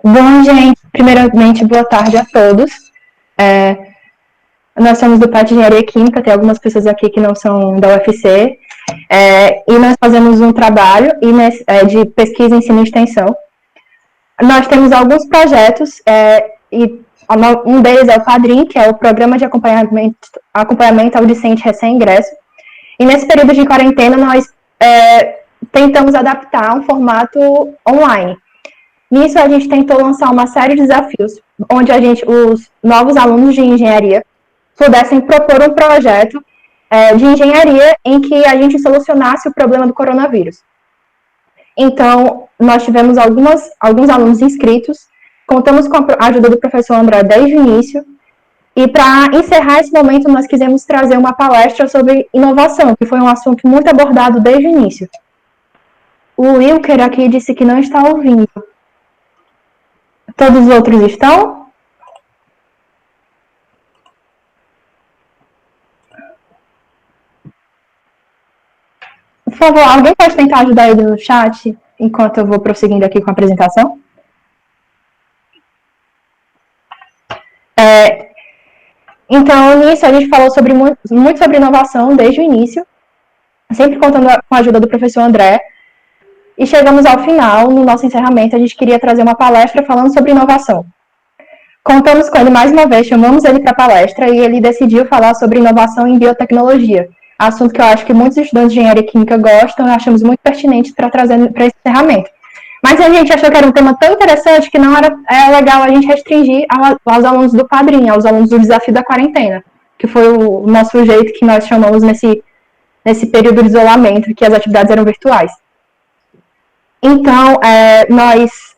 Bom, gente, primeiramente, boa tarde a todos. Nós somos do PAT de Engenharia Química, tem algumas pessoas aqui que não são da UFC, e nós fazemos um trabalho de pesquisa, ensino e extensão. Nós temos alguns projetos, e um deles é o PADRIM, que é o Programa de Acompanhamento ao Discente Recém-Ingresso. E nesse período de quarentena, nós tentamos adaptar um formato online. Nisso, a gente tentou lançar uma série de desafios, onde os novos alunos de engenharia pudessem propor um projeto de engenharia em que a gente solucionasse o problema do coronavírus. Então, nós tivemos alguns alunos inscritos, contamos com a ajuda do professor André desde o início, e para encerrar esse momento, nós quisemos trazer uma palestra sobre inovação, que foi um assunto muito abordado desde o início. O Wilker aqui disse que não está ouvindo. Todos os outros estão? Por favor, alguém pode tentar ajudar ele no chat, enquanto eu vou prosseguindo aqui com a apresentação? Então, nisso, a gente falou muito sobre inovação desde o início, sempre contando com a ajuda do professor André, e chegamos ao final, no nosso encerramento, a gente queria trazer uma palestra falando sobre inovação. Contamos com ele mais uma vez, chamamos ele para a palestra e ele decidiu falar sobre inovação em biotecnologia, assunto que eu acho que muitos estudantes de engenharia química gostam e achamos muito pertinente para trazer para esse encerramento. Mas a gente achou que era um tema tão interessante que não era legal a gente restringir aos alunos do PADRIM, aos alunos do Desafio da Quarentena, que foi o nosso jeito que nós chamamos nesse período de isolamento, que as atividades eram virtuais. Então, nós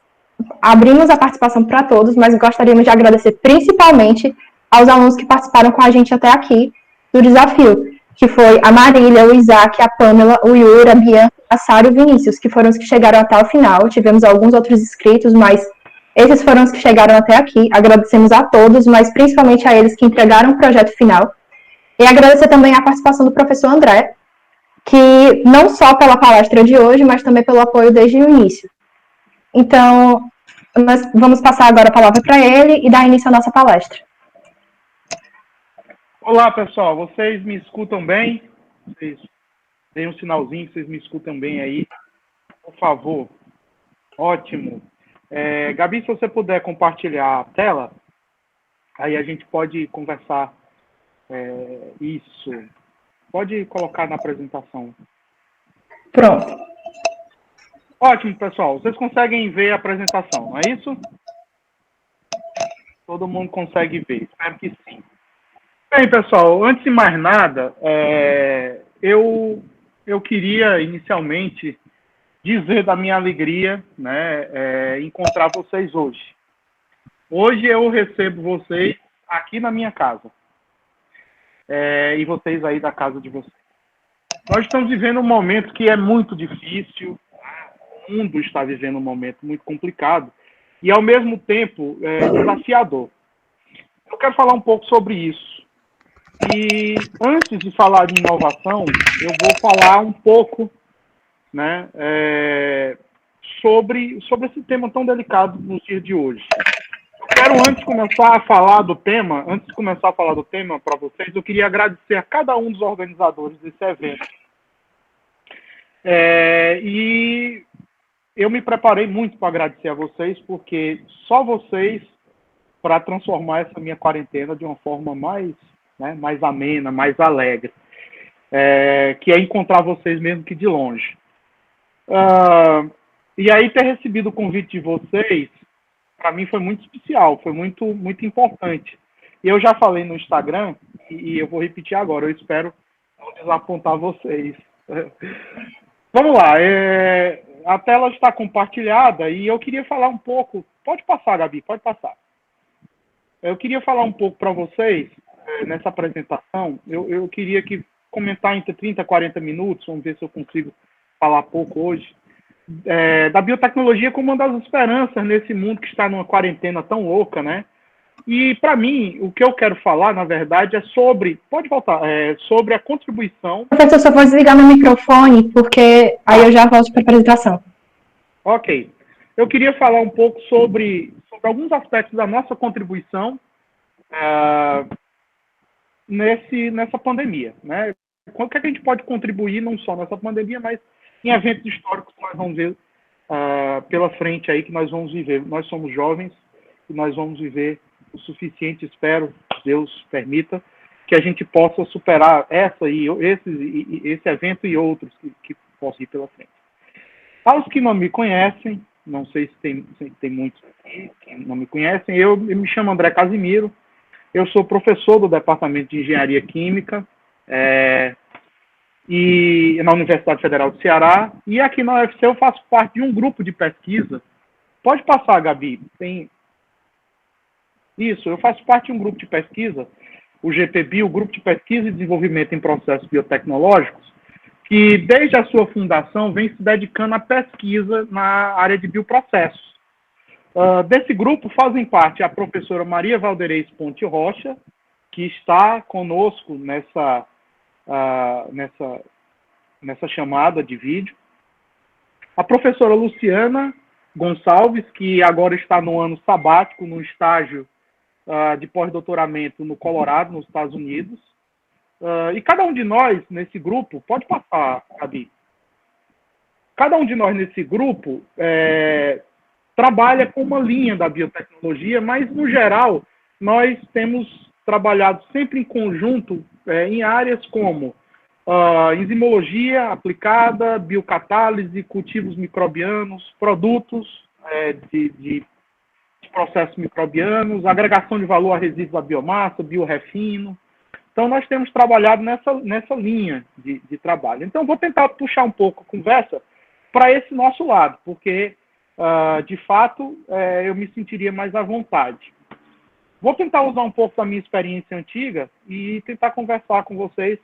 abrimos a participação para todos, mas gostaríamos de agradecer principalmente aos alunos que participaram com a gente até aqui do desafio, que foi a Marília, o Isaac, a Pamela, o Yuri, a Bianca, a Sara e o Vinícius, que foram os que chegaram até o final. Tivemos alguns outros inscritos, mas esses foram os que chegaram até aqui. Agradecemos a todos, mas principalmente a eles que entregaram o projeto final. E agradecer também a participação do professor André, que não só pela palestra de hoje, mas também pelo apoio desde o início. Então, nós vamos passar agora a palavra para ele e dar início à nossa palestra. Olá, pessoal. Vocês me escutam bem? Vocês deem um sinalzinho que vocês me escutam bem aí. Por favor. Ótimo. Gabi, se você puder compartilhar a tela, aí a gente pode conversar. Isso. Pode colocar na apresentação. Pronto. Ótimo, pessoal. Vocês conseguem ver a apresentação, não é isso? Todo mundo consegue ver. Espero que sim. Bem, pessoal, antes de mais nada, eu queria inicialmente dizer da minha alegria, né, encontrar vocês hoje. Hoje eu recebo vocês aqui na minha casa. E vocês aí da casa de vocês. Nós estamos vivendo um momento que é muito difícil, o mundo está vivendo um momento muito complicado e, ao mesmo tempo, desafiador. Eu quero falar um pouco sobre isso. E antes de falar de inovação, eu vou falar um pouco, né, sobre esse tema tão delicado nos dias de hoje. Eu quero, antes de começar a falar do tema para vocês, eu queria agradecer a cada um dos organizadores desse evento. E eu me preparei muito para agradecer a vocês, porque só vocês para transformar essa minha quarentena de uma forma mais amena, mais alegre, que é encontrar vocês mesmo que de longe. E aí ter recebido o convite de vocês, para mim foi muito especial, foi muito, muito importante. E eu já falei no Instagram, e eu vou repetir agora, eu espero não desapontar vocês. Vamos lá, a tela está compartilhada e eu queria falar um pouco. Pode passar, Gabi, pode passar. Eu queria falar um pouco para vocês, nessa apresentação. Eu queria comentar entre 30 e 40 minutos, vamos ver se eu consigo falar pouco hoje, da biotecnologia como uma das esperanças nesse mundo que está numa quarentena tão louca, né? E, para mim, o que eu quero falar, na verdade, é sobre... Pode voltar. Sobre a contribuição... Professor, só vou desligar meu microfone, porque aí eu já volto para a apresentação. Ok. Eu queria falar um pouco sobre alguns aspectos da nossa contribuição nessa pandemia, né? O que a gente pode contribuir, não só nessa pandemia, mas em eventos históricos que nós vamos ver pela frente aí, que nós vamos viver. Nós somos jovens e nós vamos viver o suficiente, espero, Deus permita, que a gente possa superar esse evento e outros que possam ir pela frente. Aos que não me conhecem, não sei se tem muitos aqui que não me conhecem, eu me chamo André Casimiro, eu sou professor do Departamento de Engenharia Química e na Universidade Federal do Ceará, e aqui na UFC eu faço parte de um grupo de pesquisa. Pode passar, Gabi. Isso, eu faço parte de um grupo de pesquisa, o GPB, o Grupo de Pesquisa e Desenvolvimento em Processos Biotecnológicos, que desde a sua fundação vem se dedicando à pesquisa na área de bioprocessos. Desse grupo fazem parte a professora Maria Valderez Ponte Rocha, que está conosco nessa chamada de vídeo, a professora Luciana Gonçalves, que agora está no ano sabático, no estágio de pós-doutoramento no Colorado, nos Estados Unidos. E cada um de nós nesse grupo, pode passar, Gabi, cada um de nós nesse grupo trabalha com uma linha da biotecnologia, mas, no geral, nós temos trabalhado sempre em conjunto em áreas como enzimologia aplicada, biocatálise, cultivos microbianos, produtos de processos microbianos, agregação de valor a resíduos da biomassa, biorefino. Então, nós temos trabalhado nessa linha de trabalho. Então, vou tentar puxar um pouco a conversa para esse nosso lado, porque, de fato, eu me sentiria mais à vontade. Vou tentar usar um pouco da minha experiência antiga e tentar conversar com vocês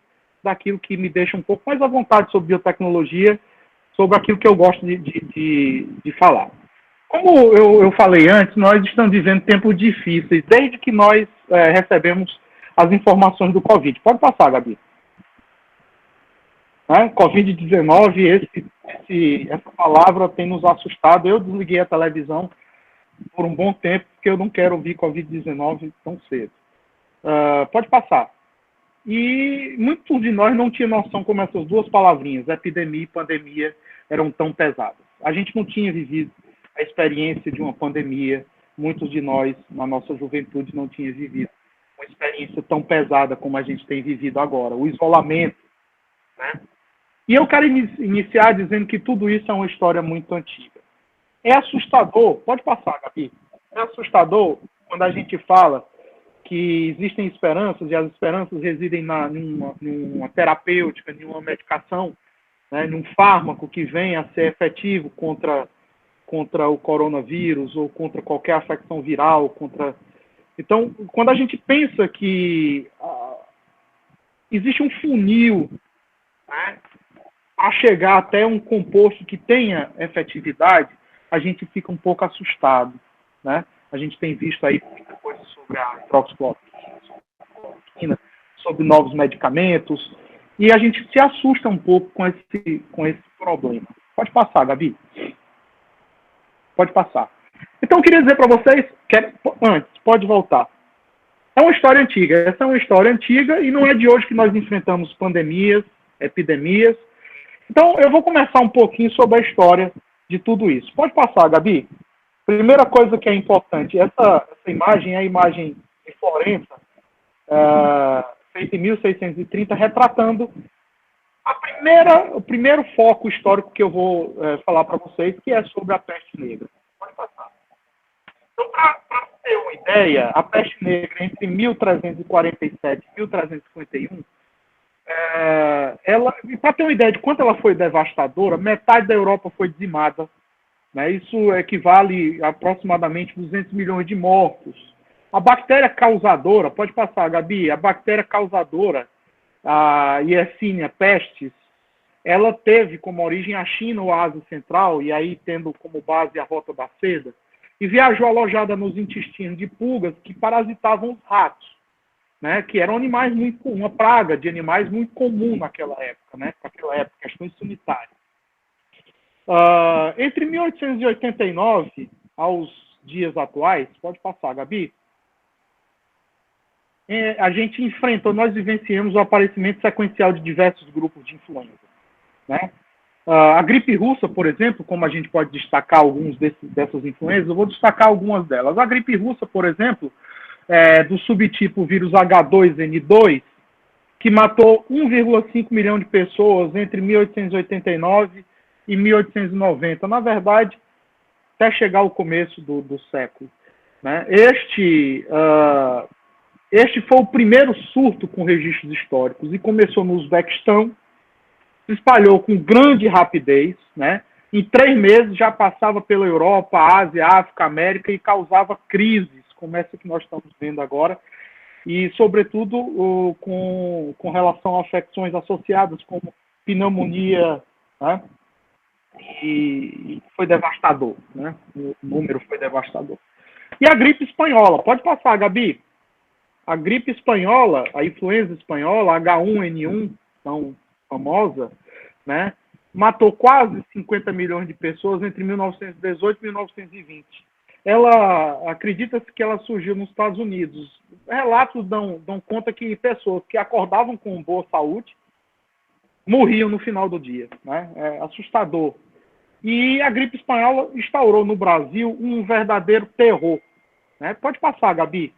daquilo que me deixa um pouco mais à vontade sobre biotecnologia, sobre aquilo que eu gosto de falar. Como eu falei antes, nós estamos vivendo tempos difíceis, desde que nós recebemos as informações do Covid. Pode passar, Gabi. Covid-19, essa palavra tem nos assustado. Eu desliguei a televisão por um bom tempo, porque eu não quero ouvir Covid-19 tão cedo. Pode passar. E muitos de nós não tinham noção como essas duas palavrinhas, epidemia e pandemia, eram tão pesadas. A gente não tinha vivido a experiência de uma pandemia. Muitos de nós, na nossa juventude, não tinham vivido uma experiência tão pesada como a gente tem vivido agora. O isolamento, né? E eu quero iniciar dizendo que tudo isso é uma história muito antiga. É assustador, pode passar, Gabi, é assustador quando a gente fala que existem esperanças, e as esperanças residem numa terapêutica, numa medicação, né, num fármaco que venha a ser efetivo contra o coronavírus ou contra qualquer afecção viral. Então, quando a gente pensa que existe um funil, né, a chegar até um composto que tenha efetividade, a gente fica um pouco assustado, né? A gente tem visto aí muita coisa sobre a hidroxicloroquina, sobre novos medicamentos, e a gente se assusta um pouco com esse problema. Pode passar, Gabi. Pode passar. Então, eu queria dizer para vocês, antes, pode voltar. É uma história antiga. Essa é uma história antiga e não é de hoje que nós enfrentamos pandemias, epidemias. Então, eu vou começar um pouquinho sobre a história de tudo isso. Pode passar, Gabi. Primeira coisa que é importante, essa imagem é a imagem de Florença, feita em 1630, retratando o primeiro foco histórico que eu vou falar para vocês, que é sobre a peste negra. Pode passar. Então, para ter uma ideia, a peste negra entre 1347 e 1351 Para ter uma ideia de quanto ela foi devastadora, metade da Europa foi dizimada, né? Isso equivale a aproximadamente 200 milhões de mortos. A bactéria causadora, pode passar, Gabi, a bactéria causadora, a Yersinia pestis, ela teve como origem a China ou a Ásia Central, e aí tendo como base a Rota da Seda, e viajou alojada nos intestinos de pulgas que parasitavam os ratos, né, que eram animais uma praga de animais muito comum naquela época, né, questões sanitárias. Entre 1889 aos dias atuais, pode passar, Gabi, a gente enfrentou, nós vivenciamos o aparecimento sequencial de diversos grupos de influenza, né? A gripe russa, por exemplo, como a gente pode destacar alguns dessas influenzas, eu vou destacar algumas delas. A gripe russa, por exemplo, do subtipo vírus H2N2, que matou 1,5 milhão de pessoas entre 1889 e 1890. Na verdade, até chegar ao começo do século, né? Este foi o primeiro surto com registros históricos e começou no Uzbequistão, se espalhou com grande rapidez, né? Em 3 meses já passava pela Europa, Ásia, África, América e causava crises, como essa que nós estamos vendo agora, e sobretudo com relação a afecções associadas como pneumonia, né? E foi devastador, né? O número foi devastador. E a gripe espanhola, pode passar, Gabi. A gripe espanhola, a influenza espanhola, H1N1, tão famosa, né, matou quase 50 milhões de pessoas entre 1918 e 1920. Acredita-se que ela surgiu nos Estados Unidos. Relatos dão conta que pessoas que acordavam com boa saúde morriam no final do dia, né? É assustador. E a gripe espanhola instaurou no Brasil um verdadeiro terror, né? Pode passar, Gabi.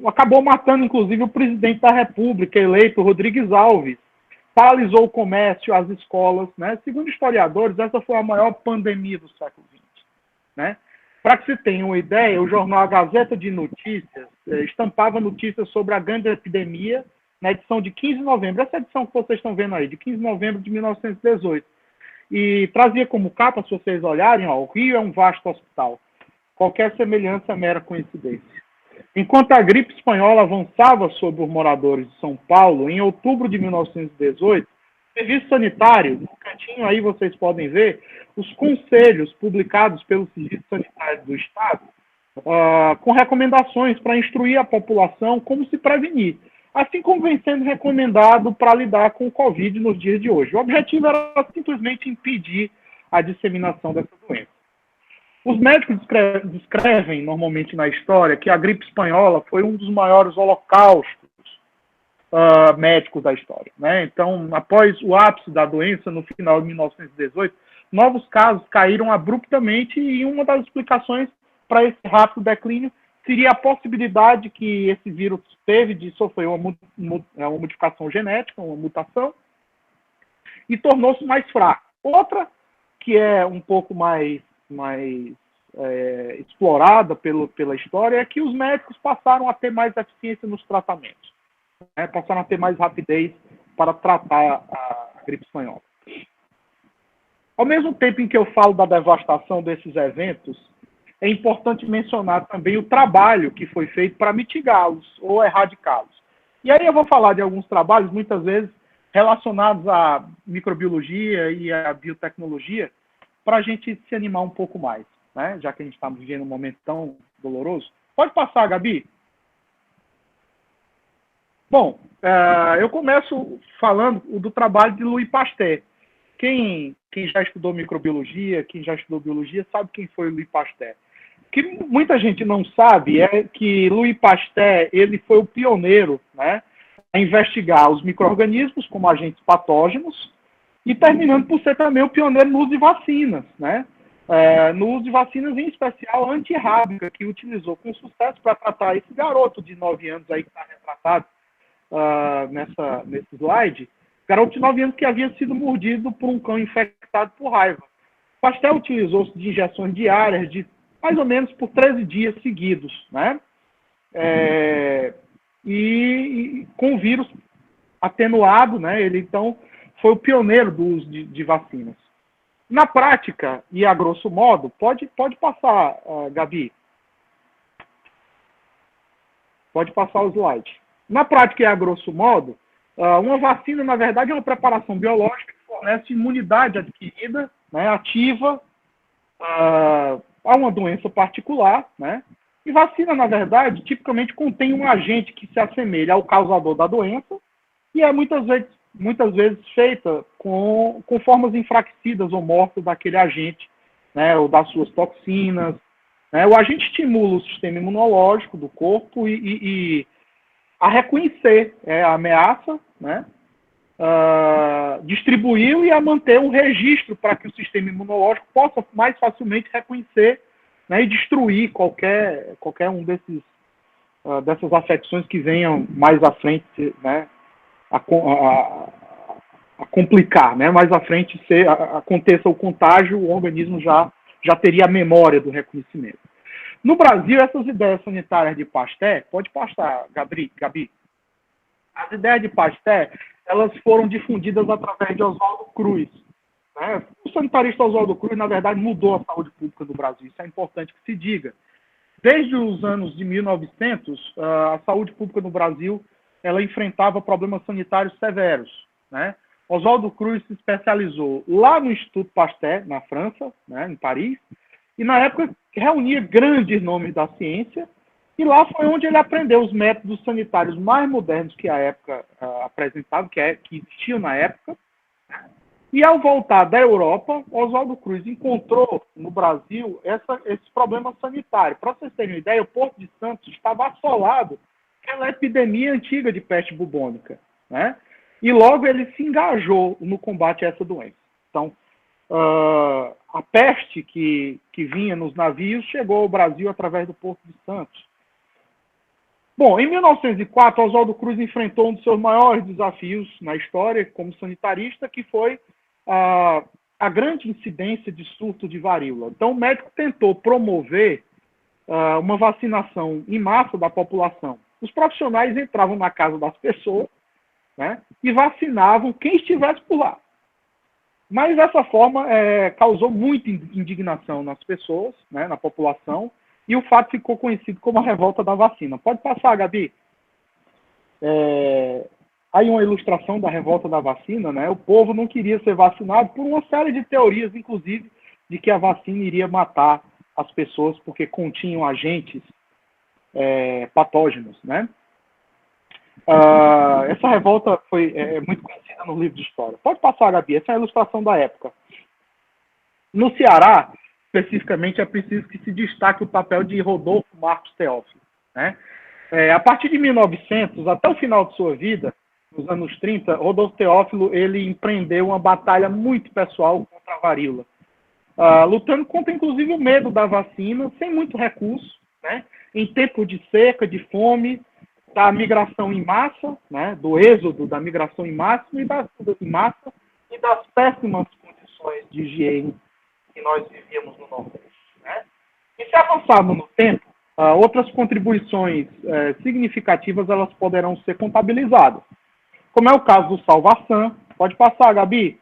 Acabou matando, inclusive, o presidente da República, eleito Rodrigues Alves. Paralisou o comércio, as escolas, né? Segundo historiadores, essa foi a maior pandemia do século XX, né? Para que se tenha uma ideia, o jornal A Gazeta de Notícias estampava notícias sobre a grande epidemia na edição de 15 de novembro. Essa edição que vocês estão vendo aí, de 15 de novembro de 1918. E trazia como capa, se vocês olharem, o Rio é um vasto hospital. Qualquer semelhança é mera coincidência. Enquanto a gripe espanhola avançava sobre os moradores de São Paulo, em outubro de 1918, o Serviço Sanitário, no cantinho aí vocês podem ver, os conselhos publicados pelo Serviço Sanitário do Estado, com recomendações para instruir a população como se prevenir, assim como vem sendo recomendado para lidar com o Covid nos dias de hoje. O objetivo era simplesmente impedir a disseminação dessa doença. Os médicos descrevem, normalmente na história, que a gripe espanhola foi um dos maiores holocaustos médicos da história, né? Então, após o ápice da doença, no final de 1918, novos casos caíram abruptamente e uma das explicações para esse rápido declínio seria a possibilidade que esse vírus teve de sofrer uma modificação genética, uma mutação, e tornou-se mais fraco. Outra, que é um pouco mais explorada pela história, é que os médicos passaram a ter mais eficiência nos tratamentos, né? Passaram a ter mais rapidez para tratar a gripe espanhola. Ao mesmo tempo em que eu falo da devastação desses eventos, é importante mencionar também o trabalho que foi feito para mitigá-los ou erradicá-los. E aí eu vou falar de alguns trabalhos, muitas vezes relacionados à microbiologia e à biotecnologia, para a gente se animar um pouco mais, né? Já que a gente está vivendo um momento tão doloroso. Pode passar, Gabi. Bom, eu começo falando do trabalho de Louis Pasteur. Quem já estudou microbiologia, quem já estudou biologia, sabe quem foi Louis Pasteur. O que muita gente não sabe é que Louis Pasteur ele foi o pioneiro, né, a investigar os micro-organismos como agentes patógenos, e terminando por ser também o pioneiro no uso de vacinas, né? No uso de vacinas, em especial antirrábica, que utilizou com sucesso para tratar esse garoto de 9 anos aí que está retratado nesse slide, garoto de 9 anos que havia sido mordido por um cão infectado por raiva. Pasteur utilizou-se de injeções diárias de mais ou menos por 13 dias seguidos, né? E com o vírus atenuado, né? Ele, então, foi o pioneiro do uso de vacinas. Na prática, e a grosso modo, pode passar, Gabi. Pode passar o slide. Na prática, e a grosso modo, uma vacina, na verdade, é uma preparação biológica que fornece imunidade adquirida, né, ativa, a uma doença particular, né? E vacina, na verdade, tipicamente contém um agente que se assemelha ao causador da doença e é muitas vezes feita com formas enfraquecidas ou mortas daquele agente, né, ou das suas toxinas. Né? O agente estimula o sistema imunológico do corpo e a reconhecer a ameaça, né? Distribuiu e a manter um registro para que o sistema imunológico possa mais facilmente reconhecer, né, e destruir qualquer um dessas afecções que venham mais à frente, né, a complicar, né, mais à frente aconteça o contágio, o organismo já teria a memória do reconhecimento. No Brasil, essas ideias sanitárias de Pasteur, pode passar, Gabi, as ideias de Pasteur, elas foram difundidas através de Oswaldo Cruz. Né? O sanitarista Oswaldo Cruz, na verdade, mudou a saúde pública do Brasil. Isso é importante que se diga. Desde os anos de 1900, a saúde pública no Brasil ela enfrentava problemas sanitários severos. Né? Oswaldo Cruz se especializou lá no Instituto Pasteur, na França, né, em Paris, e na época reunia grandes nomes da ciência, e lá foi onde ele aprendeu os métodos sanitários mais modernos que a época apresentava, que existiam na época. E ao voltar da Europa, Oswaldo Cruz encontrou no Brasil esse problema sanitário. Para vocês terem uma ideia, o Porto de Santos estava assolado pela epidemia antiga de peste bubônica. Né? E logo ele se engajou no combate a essa doença. Então, a peste que vinha nos navios chegou ao Brasil através do Porto de Santos. Bom, em 1904, Oswaldo Cruz enfrentou um dos seus maiores desafios na história como sanitarista, que foi a grande incidência de surto de varíola. Então, o médico tentou promover uma vacinação em massa da população. Os profissionais entravam na casa das pessoas, né, e vacinavam quem estivesse por lá. Mas dessa forma causou muita indignação nas pessoas, né, na população, e o fato ficou conhecido como a revolta da vacina. Pode passar, Gabi. Aí uma ilustração da revolta da vacina, né? O povo não queria ser vacinado por uma série de teorias, inclusive, de que a vacina iria matar as pessoas porque continham agentes patógenos, né? Essa revolta foi muito conhecida no livro de história. Pode passar, Gabi. Essa é a ilustração da época. No Ceará, especificamente, é preciso que se destaque o papel de Rodolfo Marcos Teófilo. Né? A partir de 1900, até o final de sua vida, nos anos 30, Rodolfo Teófilo ele empreendeu uma batalha muito pessoal contra a varíola, lutando contra, inclusive, o medo da vacina, sem muito recurso, né? Em tempos de seca, de fome, da migração em massa, né? Do êxodo da migração em massa e das péssimas condições de higiene que nós vivíamos no Nordeste. Né? E se avançarmos no tempo, outras contribuições significativas elas poderão ser contabilizadas, como é o caso do Salvarsan. Pode passar, Gabi.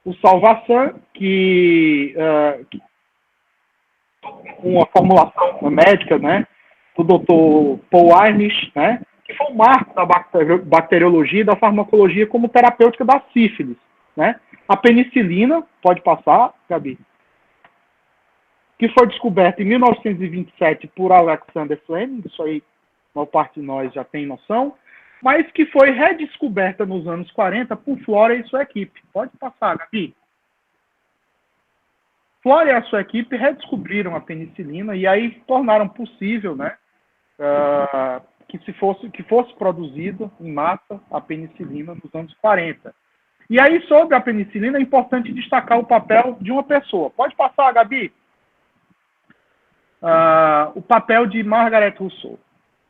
O Salvarsan, uma formulação médica, né, do Dr. Paul Ehrlich, né, que foi um marco da bacteriologia e da farmacologia como terapêutica da sífilis. Né? A penicilina, pode passar, Gabi, que foi descoberta em 1927 por Alexander Fleming, isso aí a maior parte de nós já tem noção, mas que foi redescoberta nos anos 40 por Flora e sua equipe. Pode passar, Gabi. Flora e a sua equipe redescobriram a penicilina e aí tornaram possível, né, que fosse produzida em massa a penicilina nos anos 40. E aí, sobre a penicilina, é importante destacar o papel de uma pessoa. Pode passar, Gabi? O papel de Margaret Rousseau.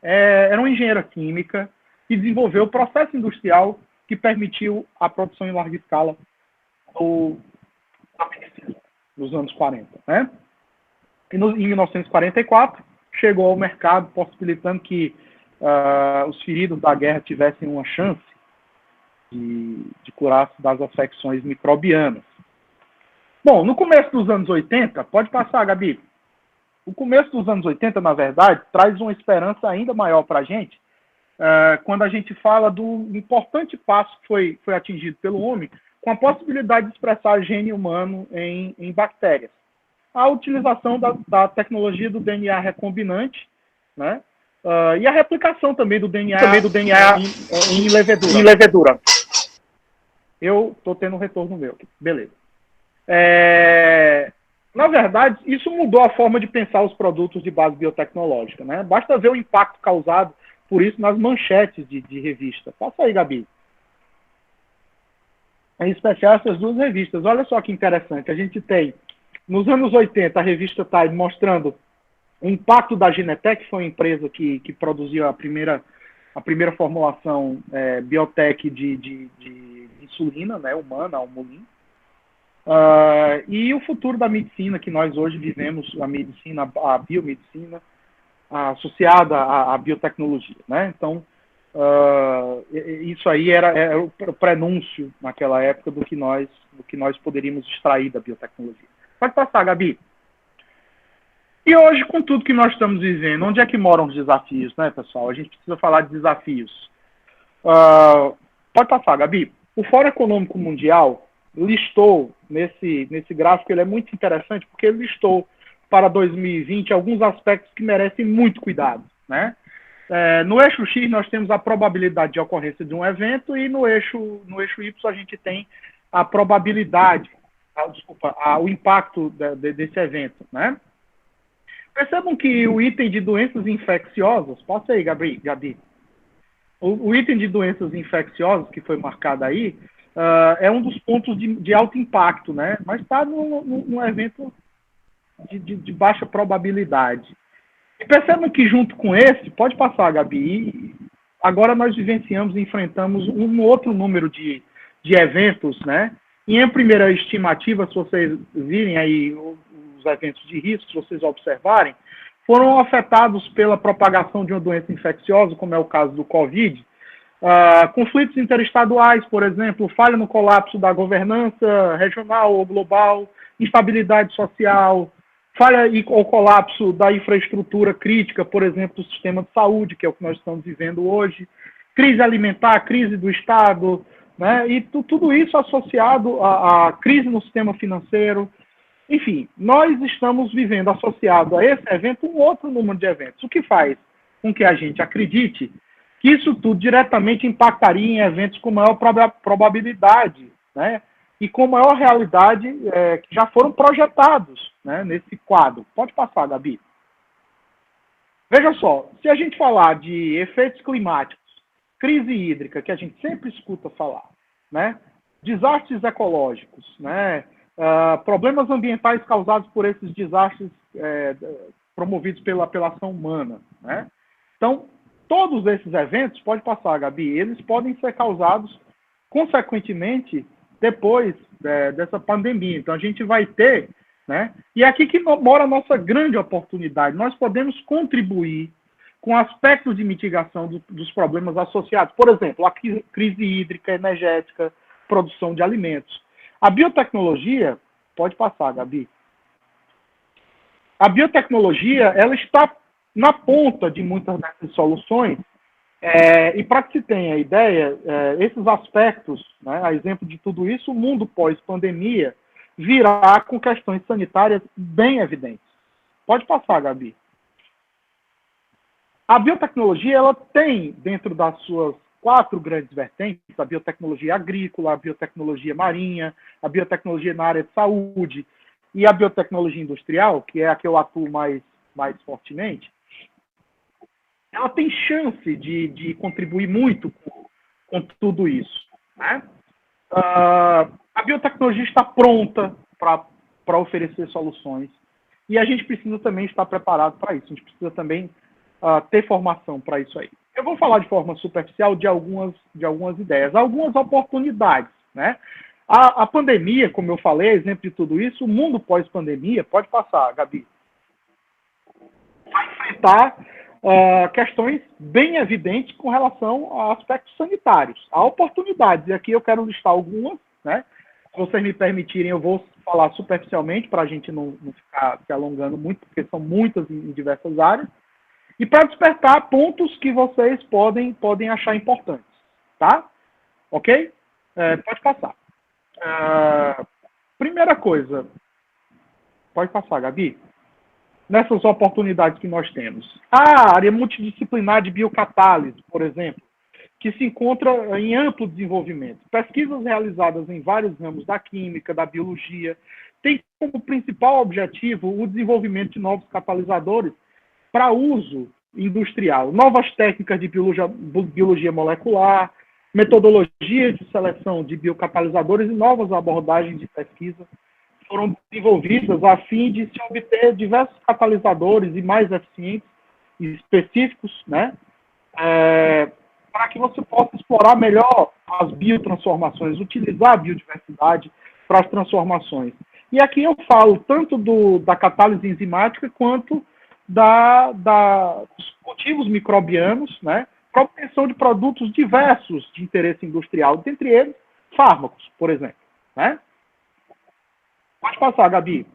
Era uma engenheira química que desenvolveu o processo industrial que permitiu a produção em larga escala da penicilina, nos anos 40. Né? E em 1944, chegou ao mercado, possibilitando que os feridos da guerra tivessem uma chance de curar-se das afecções microbianas. Bom, no começo dos anos 80, pode passar, Gabi. O começo dos anos 80, na verdade, traz uma esperança ainda maior para a gente, quando a gente fala do importante passo que foi atingido pelo homem, com a possibilidade de expressar gene humano em bactérias. A utilização da tecnologia do DNA recombinante, né? E a replicação também do DNA em levedura. Eu estou tendo um retorno meu aqui. Beleza. Na verdade, isso mudou a forma de pensar os produtos de base biotecnológica, né? Basta ver o impacto causado por isso nas manchetes de revista. Passa aí, Gabi. Em especial essas duas revistas. Olha só que interessante. A gente tem, nos anos 80, a revista Time mostrando o impacto da Genetec, que foi uma empresa que produziu a primeira formulação biotech de insulina, né, humana, a Humulin. E o futuro da medicina que nós hoje vivemos, a medicina, a biomedicina, associada à biotecnologia, né? Então, isso aí era o prenúncio naquela época do que nós poderíamos extrair da biotecnologia. Pode passar, Gabi. E hoje, com tudo que nós estamos vivendo, onde é que moram os desafios, né, pessoal? A gente precisa falar de desafios. Pode passar, Gabi. O Fórum Econômico Mundial listou, nesse gráfico, ele é muito interessante, porque ele listou para 2020 alguns aspectos que merecem muito cuidado, né? No eixo X, nós temos a probabilidade de ocorrência de um evento, e no eixo Y a gente tem a probabilidade, o impacto desse evento, né? Percebam que o item de doenças infecciosas, passa aí, Gabi. O item de doenças infecciosas, que foi marcado aí, é um dos pontos de alto impacto, né? Mas está num evento de baixa probabilidade. E percebam que junto com esse, pode passar, Gabi, agora nós vivenciamos e enfrentamos um outro número de eventos, né? E em primeira estimativa, se vocês virem aí os eventos de risco, se vocês observarem, foram afetados pela propagação de uma doença infecciosa, como é o caso do Covid, conflitos interestaduais, por exemplo, falha no colapso da governança regional ou global, instabilidade social, falha ou colapso da infraestrutura crítica, por exemplo, do sistema de saúde, que é o que nós estamos vivendo hoje, crise alimentar, crise do Estado, né? E tudo isso associado à crise no sistema financeiro. Enfim, nós estamos vivendo, associado a esse evento, um outro número de eventos, o que faz com que a gente acredite que isso tudo diretamente impactaria em eventos com maior probabilidade, né? E com maior realidade, que já foram projetados, né, nesse quadro. Pode passar, Gabi. Veja só, se a gente falar de efeitos climáticos, crise hídrica, que a gente sempre escuta falar, né, desastres ecológicos, né, problemas ambientais causados por esses desastres promovidos pela ação humana, né? Então, todos esses eventos, pode passar, Gabi, eles podem ser causados, consequentemente, depois dessa pandemia. Então, a gente vai ter, né? E é aqui que mora a nossa grande oportunidade. Nós podemos contribuir com aspectos de mitigação dos problemas associados. Por exemplo, a crise hídrica, energética, produção de alimentos. A biotecnologia, pode passar, Gabi. A biotecnologia, ela está na ponta de muitas dessas soluções, e para que se tenha ideia, esses aspectos, né, a exemplo de tudo isso, o mundo pós-pandemia virá com questões sanitárias bem evidentes. Pode passar, Gabi. A biotecnologia, ela tem, dentro das suas 4 grandes vertentes, a biotecnologia agrícola, a biotecnologia marinha, a biotecnologia na área de saúde e a biotecnologia industrial, que é a que eu atuo mais fortemente, ela tem chance de contribuir muito com tudo isso, né? A biotecnologia está pronta para oferecer soluções, e a gente precisa também estar preparado para isso. A gente precisa também ter formação para isso aí. Eu vou falar de forma superficial de algumas ideias, algumas oportunidades, né? A pandemia, como eu falei, exemplo de tudo isso, o mundo pós-pandemia, pode passar, Gabi, vai enfrentar questões bem evidentes com relação a aspectos sanitários. Há oportunidades, e aqui eu quero listar algumas, né? Se vocês me permitirem, eu vou falar superficialmente, para a gente não ficar se alongando muito, porque são muitas em diversas áreas, e para despertar pontos que vocês podem achar importantes, tá? Ok? Pode passar. Primeira coisa, pode passar, Gabi. Nessas oportunidades que nós temos. A área multidisciplinar de biocatálise, por exemplo, que se encontra em amplo desenvolvimento. Pesquisas realizadas em vários ramos da química, da biologia, têm como principal objetivo o desenvolvimento de novos catalisadores para uso industrial, novas técnicas de biologia molecular, metodologias de seleção de biocatalisadores e novas abordagens de pesquisa foram desenvolvidas a fim de se obter diversos catalisadores e mais eficientes e específicos, né, para que você possa explorar melhor as biotransformações, utilizar a biodiversidade para as transformações. E aqui eu falo tanto da catálise enzimática quanto dos cultivos microbianos, né, para obtenção de produtos diversos de interesse industrial, dentre eles fármacos, por exemplo, né? Pode passar, Gabi.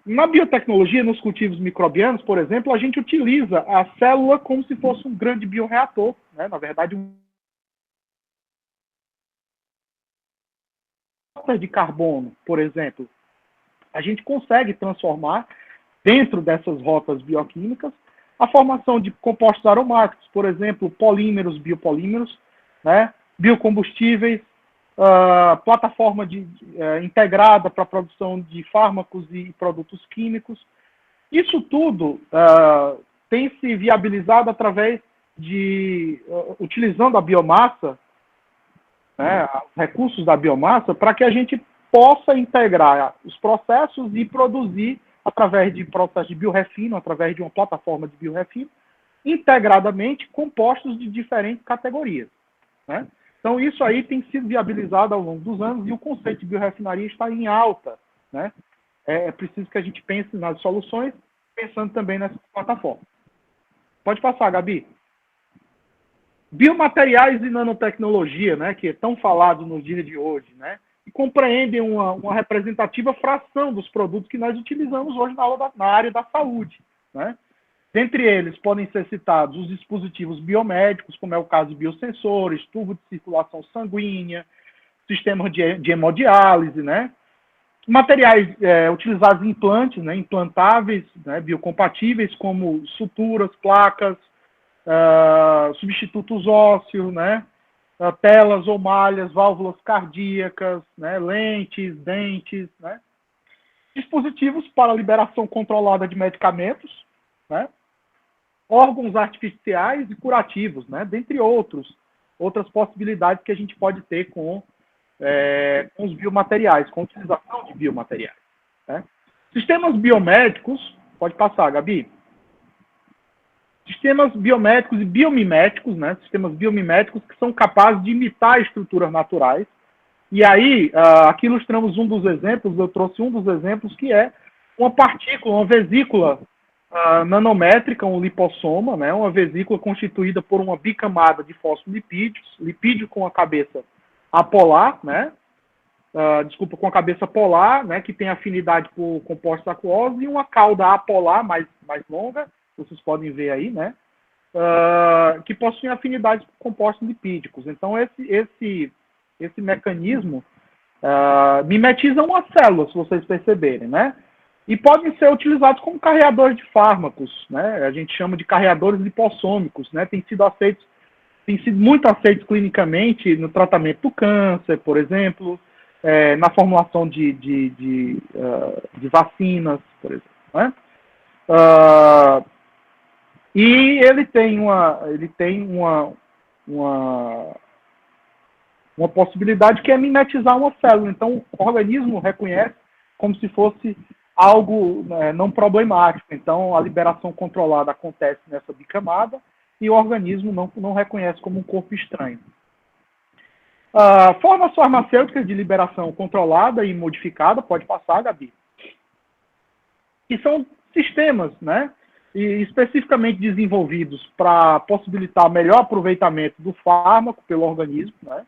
Na biotecnologia, nos cultivos microbianos, por exemplo, a gente utiliza a célula como se fosse um grande bioreator, né? Na verdade, de carbono, por exemplo, a gente consegue transformar dentro dessas rotas bioquímicas a formação de compostos aromáticos, por exemplo, polímeros, biopolímeros, né? Biocombustíveis, plataforma integrada para a produção de fármacos e produtos químicos. Isso tudo tem se viabilizado através utilizando a biomassa, né, os recursos da biomassa, para que a gente possa integrar os processos e produzir, através de processos de biorefino, através de uma plataforma de biorefino, integradamente compostos de diferentes categorias, né? Então, isso aí tem sido viabilizado ao longo dos anos e o conceito de biorefinaria está em alta, né? É preciso que a gente pense nas soluções, pensando também nessa plataforma. Pode passar, Gabi. Biomateriais e nanotecnologia, né, que é tão falado nos dias de hoje, né, e compreendem uma representativa fração dos produtos que nós utilizamos hoje na área da saúde, né? Dentre eles, podem ser citados os dispositivos biomédicos, como é o caso de biosensores, tubo de circulação sanguínea, sistemas de hemodiálise, né? Materiais utilizados em implantes, né? Implantáveis, né? Biocompatíveis, como suturas, placas, substitutos ósseos, né? Telas ou malhas, válvulas cardíacas, né? Lentes, dentes, né? Dispositivos para liberação controlada de medicamentos, né? Órgãos artificiais e curativos, né? Dentre outras possibilidades que a gente pode ter com os biomateriais, com a utilização de biomateriais, né? Sistemas biomédicos, pode passar, Gabi. Sistemas biomédicos e biomiméticos, né? Sistemas biomiméticos que são capazes de imitar estruturas naturais. E aí, aqui ilustramos um dos exemplos, eu trouxe um dos exemplos, que é uma partícula, uma vesícula nanométrica, um lipossoma, né? Uma vesícula constituída por uma bicamada de fosfolipídios, lipídio com a cabeça apolar, né? Com a cabeça polar, né? Que tem afinidade por compostos aquosos, e uma cauda apolar mais longa, vocês podem ver aí, né? Que possuem afinidade por compostos lipídicos. Então, esse mecanismo mimetiza uma célula, se vocês perceberem, né? E podem ser utilizados como carreadores de fármacos, né? A gente chama de carreadores lipossômicos, né? Tem sido muito aceitos clinicamente no tratamento do câncer, por exemplo, na formulação de vacinas, por exemplo, né? E ele tem uma possibilidade que é mimetizar uma célula. Então, o organismo reconhece como se fosse algo não problemático. Então, a liberação controlada acontece nessa bicamada e o organismo não reconhece como um corpo estranho. Formas farmacêuticas de liberação controlada e modificada, pode passar, Gabi, que são sistemas, né? E especificamente desenvolvidos para possibilitar melhor aproveitamento do fármaco pelo organismo, né?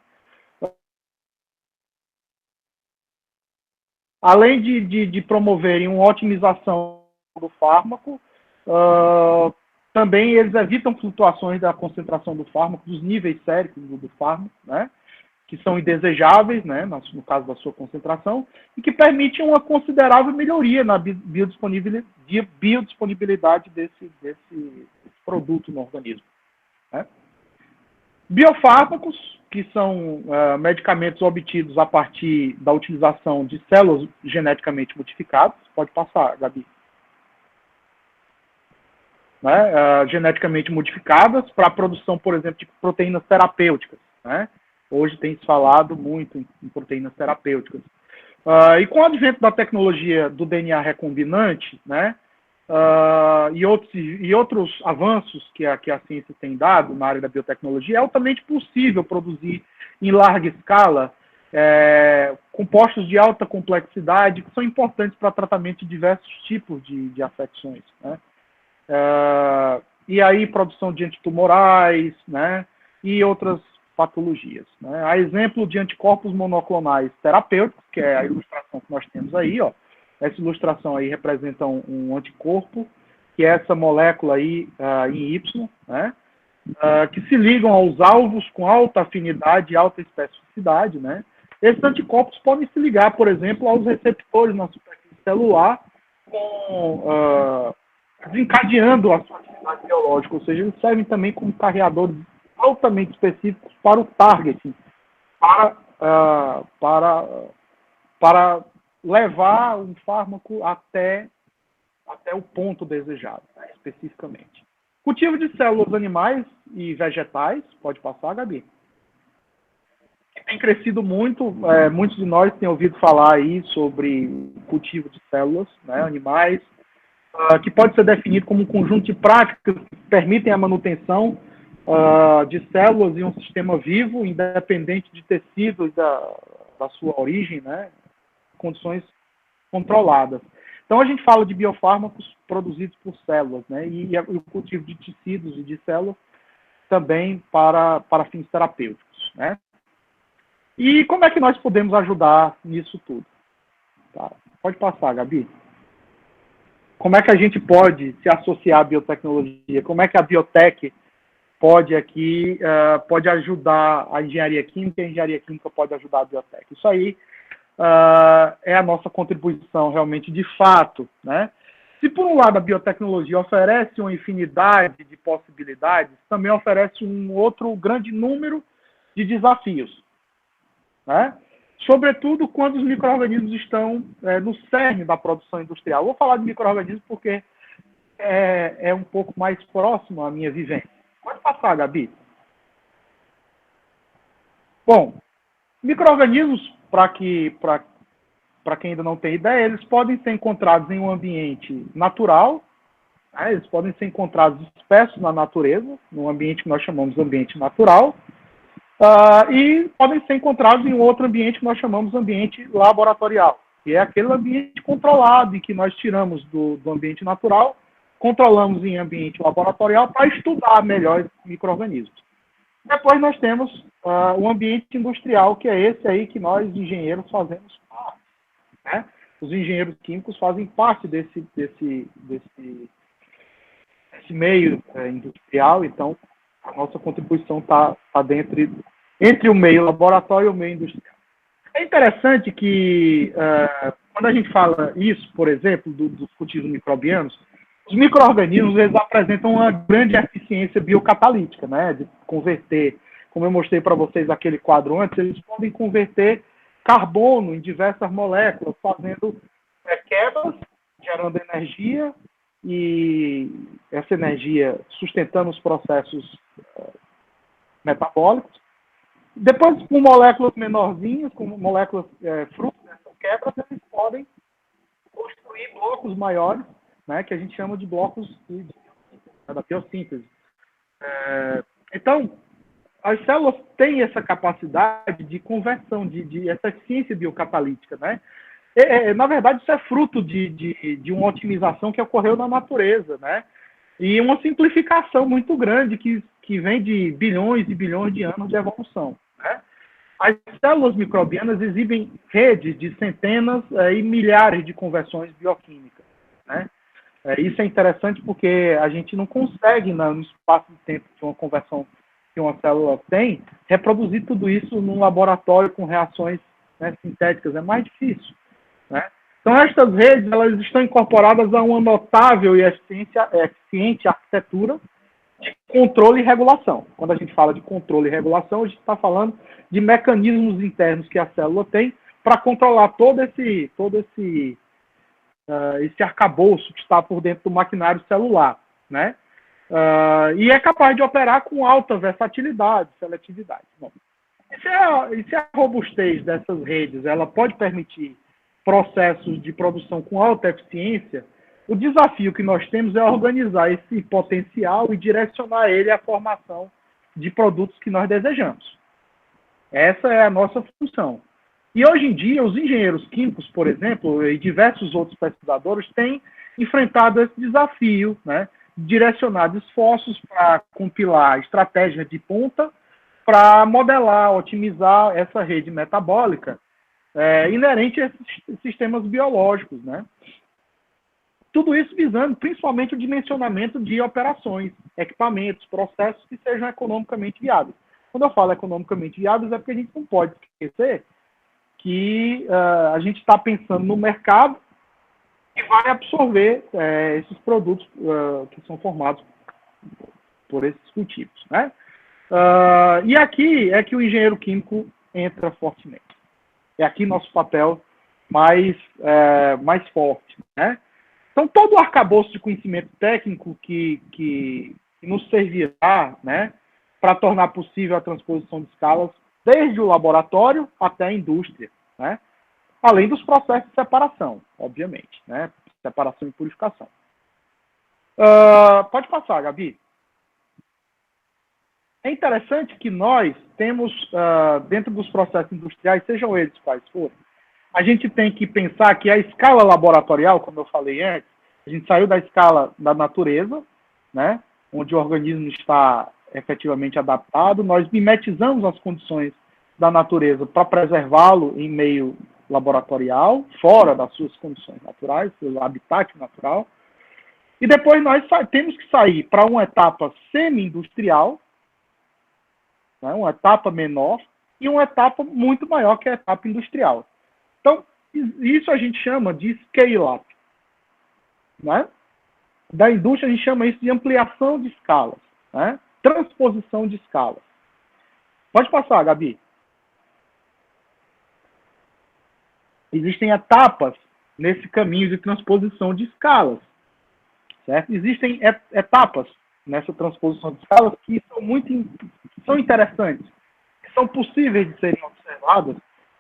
Além de promoverem uma otimização do fármaco, também eles evitam flutuações da concentração do fármaco, dos níveis séricos do fármaco, né? Que são indesejáveis, né, no caso da sua concentração, e que permitem uma considerável melhoria na biodisponibilidade desse produto no organismo. Né? Biofármacos, que são medicamentos obtidos a partir da utilização de células geneticamente modificadas. Pode passar, Gabi. Né? Geneticamente modificadas para a produção, por exemplo, de proteínas terapêuticas. Né? Hoje tem se falado muito em proteínas terapêuticas. E com o advento da tecnologia do DNA recombinante, né, e outros avanços que a ciência tem dado na área da biotecnologia, é altamente possível produzir em larga escala compostos de alta complexidade que são importantes para tratamento de diversos tipos de afecções. Né? E aí produção de antitumorais, né, e outras patologias. Né? A exemplo de anticorpos monoclonais terapêuticos, que é a ilustração que nós temos aí, ó. Essa ilustração aí representa um anticorpo, que é essa molécula aí em Y, né? Que se ligam aos alvos com alta afinidade e alta especificidade, né? Esses anticorpos podem se ligar, por exemplo, aos receptores na superfície celular, desencadeando a sua atividade biológica, ou seja, eles servem também como carreadores altamente específicos para o targeting, para levar um fármaco até o ponto desejado, né, especificamente. Cultivo de células animais e vegetais, pode passar, Gabi? Tem crescido muito, muitos de nós têm ouvido falar aí sobre cultivo de células, né, animais, que pode ser definido como um conjunto de práticas que permitem a manutenção de células em um sistema vivo, independente de tecidos da sua origem, né, condições controladas. Então, a gente fala de biofármacos produzidos por células, né, e o cultivo de tecidos e de células também para fins terapêuticos. Né? E como é que nós podemos ajudar nisso tudo? Tá. Pode passar, Gabi. Como é que a gente pode se associar à biotecnologia? Como é que a biotech pode ajudar a engenharia química, e a engenharia química pode ajudar a biotech? Isso aí é a nossa contribuição realmente de fato, né? Se por um lado a biotecnologia oferece uma infinidade de possibilidades, também oferece um outro grande número de desafios, né? Sobretudo quando os micro-organismos estão no cerne da produção industrial. Vou falar de micro-organismos porque é um pouco mais próximo à minha vivência. Pode passar, Gabi. Bom, micro-organismos, para quem ainda não tem ideia, eles podem ser encontrados em um ambiente natural, né? Eles podem ser encontrados dispersos na natureza, num ambiente que nós chamamos de ambiente natural, e podem ser encontrados em outro ambiente que nós chamamos de ambiente laboratorial, que é aquele ambiente controlado, em que nós tiramos do ambiente natural, controlamos em ambiente laboratorial para estudar melhor esses micro-organismos. Depois nós temos o ambiente industrial, que é esse aí que nós, engenheiros, fazemos parte. Né? Os engenheiros químicos fazem parte desse meio industrial, então a nossa contribuição está entre o meio laboratório e o meio industrial. É interessante que, quando a gente fala isso, por exemplo, dos cultivos microbianos, os micro-organismos eles apresentam uma grande eficiência biocatalítica, né? De converter, como eu mostrei para vocês aquele quadro antes, eles podem converter carbono em diversas moléculas, fazendo quebras, gerando energia, e essa energia sustentando os processos metabólicos. Depois, com moléculas menorzinhas, com moléculas fruto dessas quebras, eles podem construir blocos maiores, né, que a gente chama de blocos da biossíntese. Então, as células têm essa capacidade de conversão, essa eficiência biocatalítica, né? Na verdade, isso é fruto de uma otimização que ocorreu na natureza, né? E uma simplificação muito grande que vem de bilhões e bilhões de anos de evolução, né? As células microbianas exibem redes de centenas e milhares de conversões bioquímicas, né? Isso é interessante porque a gente não consegue, no espaço de tempo que uma conversão que uma célula tem, reproduzir tudo isso num laboratório com reações, né, sintéticas. É mais difícil, né? Então, estas redes elas estão incorporadas a uma notável e eficiente arquitetura de controle e regulação. Quando a gente fala de controle e regulação, a gente está falando de mecanismos internos que a célula tem para controlar todo esse arcabouço que está por dentro do maquinário celular, né? E é capaz de operar com alta versatilidade, seletividade. Bom, e se a robustez dessas redes ela pode permitir processos de produção com alta eficiência, o desafio que nós temos é organizar esse potencial e direcionar ele à formação de produtos que nós desejamos. Essa é a nossa função. E hoje em dia, os engenheiros químicos, por exemplo, e diversos outros pesquisadores têm enfrentado esse desafio, né, direcionado esforços para compilar estratégias de ponta para modelar, otimizar essa rede metabólica inerente a esses sistemas biológicos, né? Tudo isso visando principalmente o dimensionamento de operações, equipamentos, processos que sejam economicamente viáveis. Quando eu falo economicamente viáveis, é porque a gente não pode esquecer que a gente está pensando no mercado que vai absorver esses produtos que são formados por esses cultivos, né? E aqui é que o engenheiro químico entra fortemente. É aqui nosso papel mais forte, né? Então, todo o arcabouço de conhecimento técnico que nos servirá, né, para tornar possível a transposição de escalas desde o laboratório até a indústria, né? Além dos processos de separação, obviamente, né? Separação e purificação. Pode passar, Gabi. É interessante que nós temos, dentro dos processos industriais, sejam eles quais forem, a gente tem que pensar que a escala laboratorial, como eu falei antes, a gente saiu da escala da natureza, né, onde o organismo está efetivamente adaptado, nós mimetizamos as condições da natureza para preservá-lo em meio laboratorial, fora das suas condições naturais, seu habitat natural, e depois nós temos que sair para uma etapa semi-industrial, né, uma etapa menor, e uma etapa muito maior, que é a etapa industrial. Então, isso a gente chama de scale-up. Né? Da indústria, a gente chama isso de ampliação de escalas, né? Transposição de escalas. Pode passar, Gabi. Existem etapas nesse caminho de transposição de escalas, certo? Existem etapas nessa transposição de escalas que são interessantes, que são possíveis de serem observadas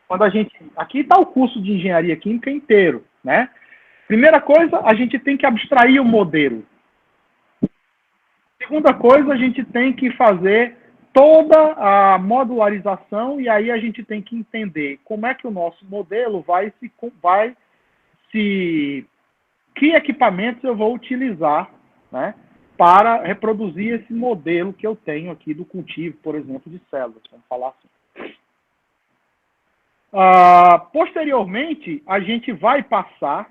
quando a gente... Aqui está o curso de engenharia química inteiro, né? Primeira coisa, a gente tem que abstrair o modelo. Segunda coisa, a gente tem que fazer toda a modularização e aí a gente tem que entender como é que o nosso modelo que equipamentos eu vou utilizar, né, para reproduzir esse modelo que eu tenho aqui do cultivo, por exemplo, de células, vamos falar assim. Posteriormente, a gente vai passar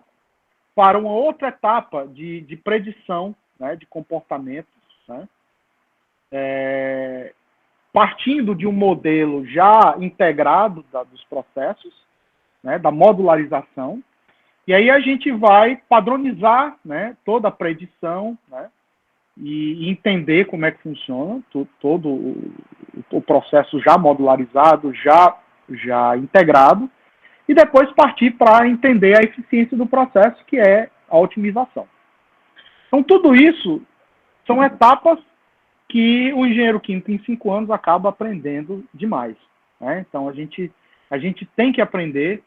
para uma outra etapa de predição, né, de comportamentos, né, partindo de um modelo já integrado dos processos, né, da modularização, e aí a gente vai padronizar, né, toda a predição, né, e entender como é que funciona todo o processo já modularizado, já integrado, e depois partir para entender a eficiência do processo, que é a otimização. Então, tudo isso são etapas que o engenheiro químico, em 5 anos, acaba aprendendo demais, né? Então, a gente tem que aprender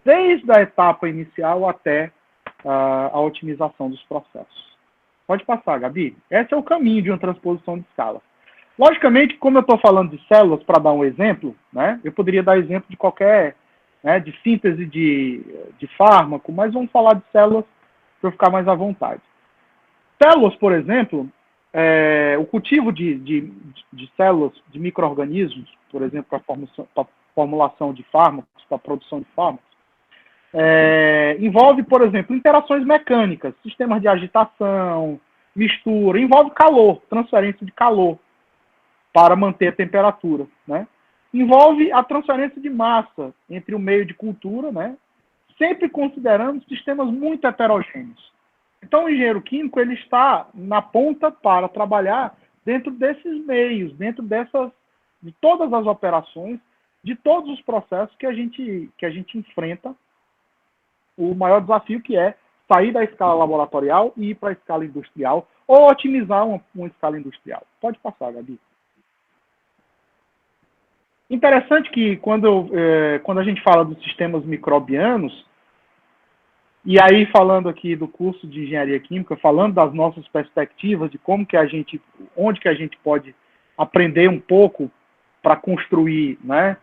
desde a etapa inicial até a otimização dos processos. Pode passar, Gabi. Esse é o caminho de uma transposição de escala. Logicamente, como eu estou falando de células, para dar um exemplo, né, eu poderia dar exemplo de qualquer né, de síntese de fármaco, mas vamos falar de células para eu ficar mais à vontade. Células, por exemplo, o cultivo de células, de micro-organismos, por exemplo, para a formulação de fármacos, para a produção de fármacos, envolve, por exemplo, interações mecânicas, sistemas de agitação, mistura, envolve calor, transferência de calor para manter a temperatura, né? Envolve a transferência de massa entre o meio de cultura, né? Sempre considerando sistemas muito heterogêneos. Então, o engenheiro químico ele está na ponta para trabalhar dentro desses meios, dentro de todas as operações, de todos os processos que a gente enfrenta. O maior desafio que é sair da escala laboratorial e ir para a escala industrial ou otimizar uma escala industrial. Pode passar, Gabi. Interessante que quando a gente fala dos sistemas microbianos, e aí falando aqui do curso de engenharia química, falando das nossas perspectivas, de como que onde que a gente pode aprender um pouco para construir, né,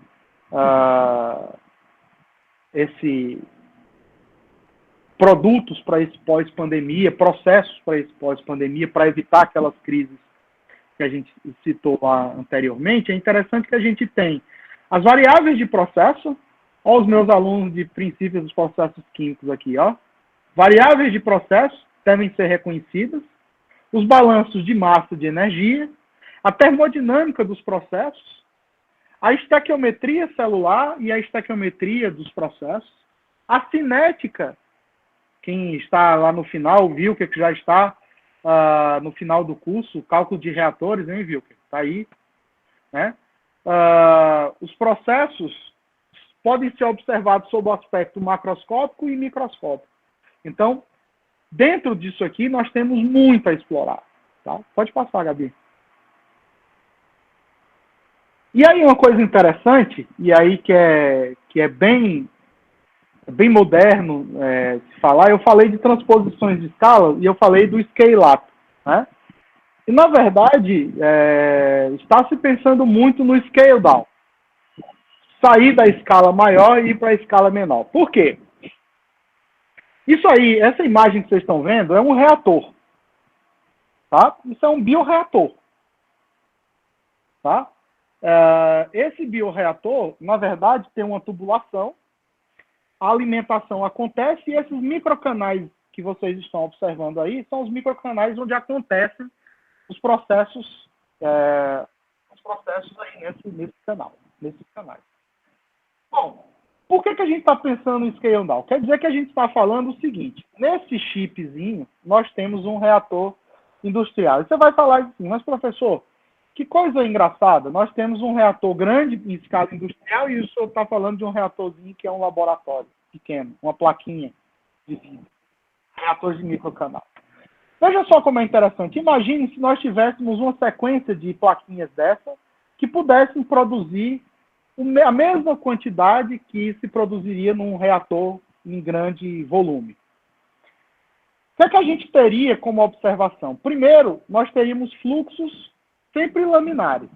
produtos para esse pós-pandemia, processos para esse pós-pandemia, para evitar aquelas crises que a gente citou lá anteriormente, é interessante que a gente tem as variáveis de processo, olha os meus alunos de princípios dos processos químicos aqui, ó. Variáveis de processo devem ser reconhecidas, os balanços de massa de energia, a termodinâmica dos processos, a estequiometria celular e a estequiometria dos processos, a cinética, quem está lá no final viu que já está no final do curso, cálculo de reatores, hein, Vilker? Está aí. Né? Os processos podem ser observados sob o aspecto macroscópico e microscópico. Então, dentro disso aqui, nós temos muito a explorar. Tá? Pode passar, Gabi. E aí, uma coisa interessante, e aí que é bem moderno se falar, eu falei de transposições de escala e eu falei do scale-up. Né? E, na verdade, está se pensando muito no scale-down. Sair da escala maior e ir para a escala menor. Por quê? Isso aí, essa imagem que vocês estão vendo é um reator. Tá? Isso é um bioreator. Tá? Esse bioreator, na verdade, tem uma tubulação, a alimentação acontece e esses microcanais que vocês estão observando aí são os microcanais onde acontecem os processos aí nesses canais. Bom, por que a gente está pensando em scale down? Quer dizer que a gente está falando o seguinte, nesse chipzinho nós temos um reator industrial. E você vai falar assim, mas professor, que coisa engraçada, nós temos um reator grande em escala industrial e o senhor está falando de um reatorzinho que é um laboratório pequeno, uma plaquinha de vidro. Reator de microcanal. Veja só como é interessante. Imagine se nós tivéssemos uma sequência de plaquinhas dessa que pudessem produzir a mesma quantidade que se produziria num reator em grande volume. O que a gente teria como observação? Primeiro, nós teríamos fluxos sempre laminares.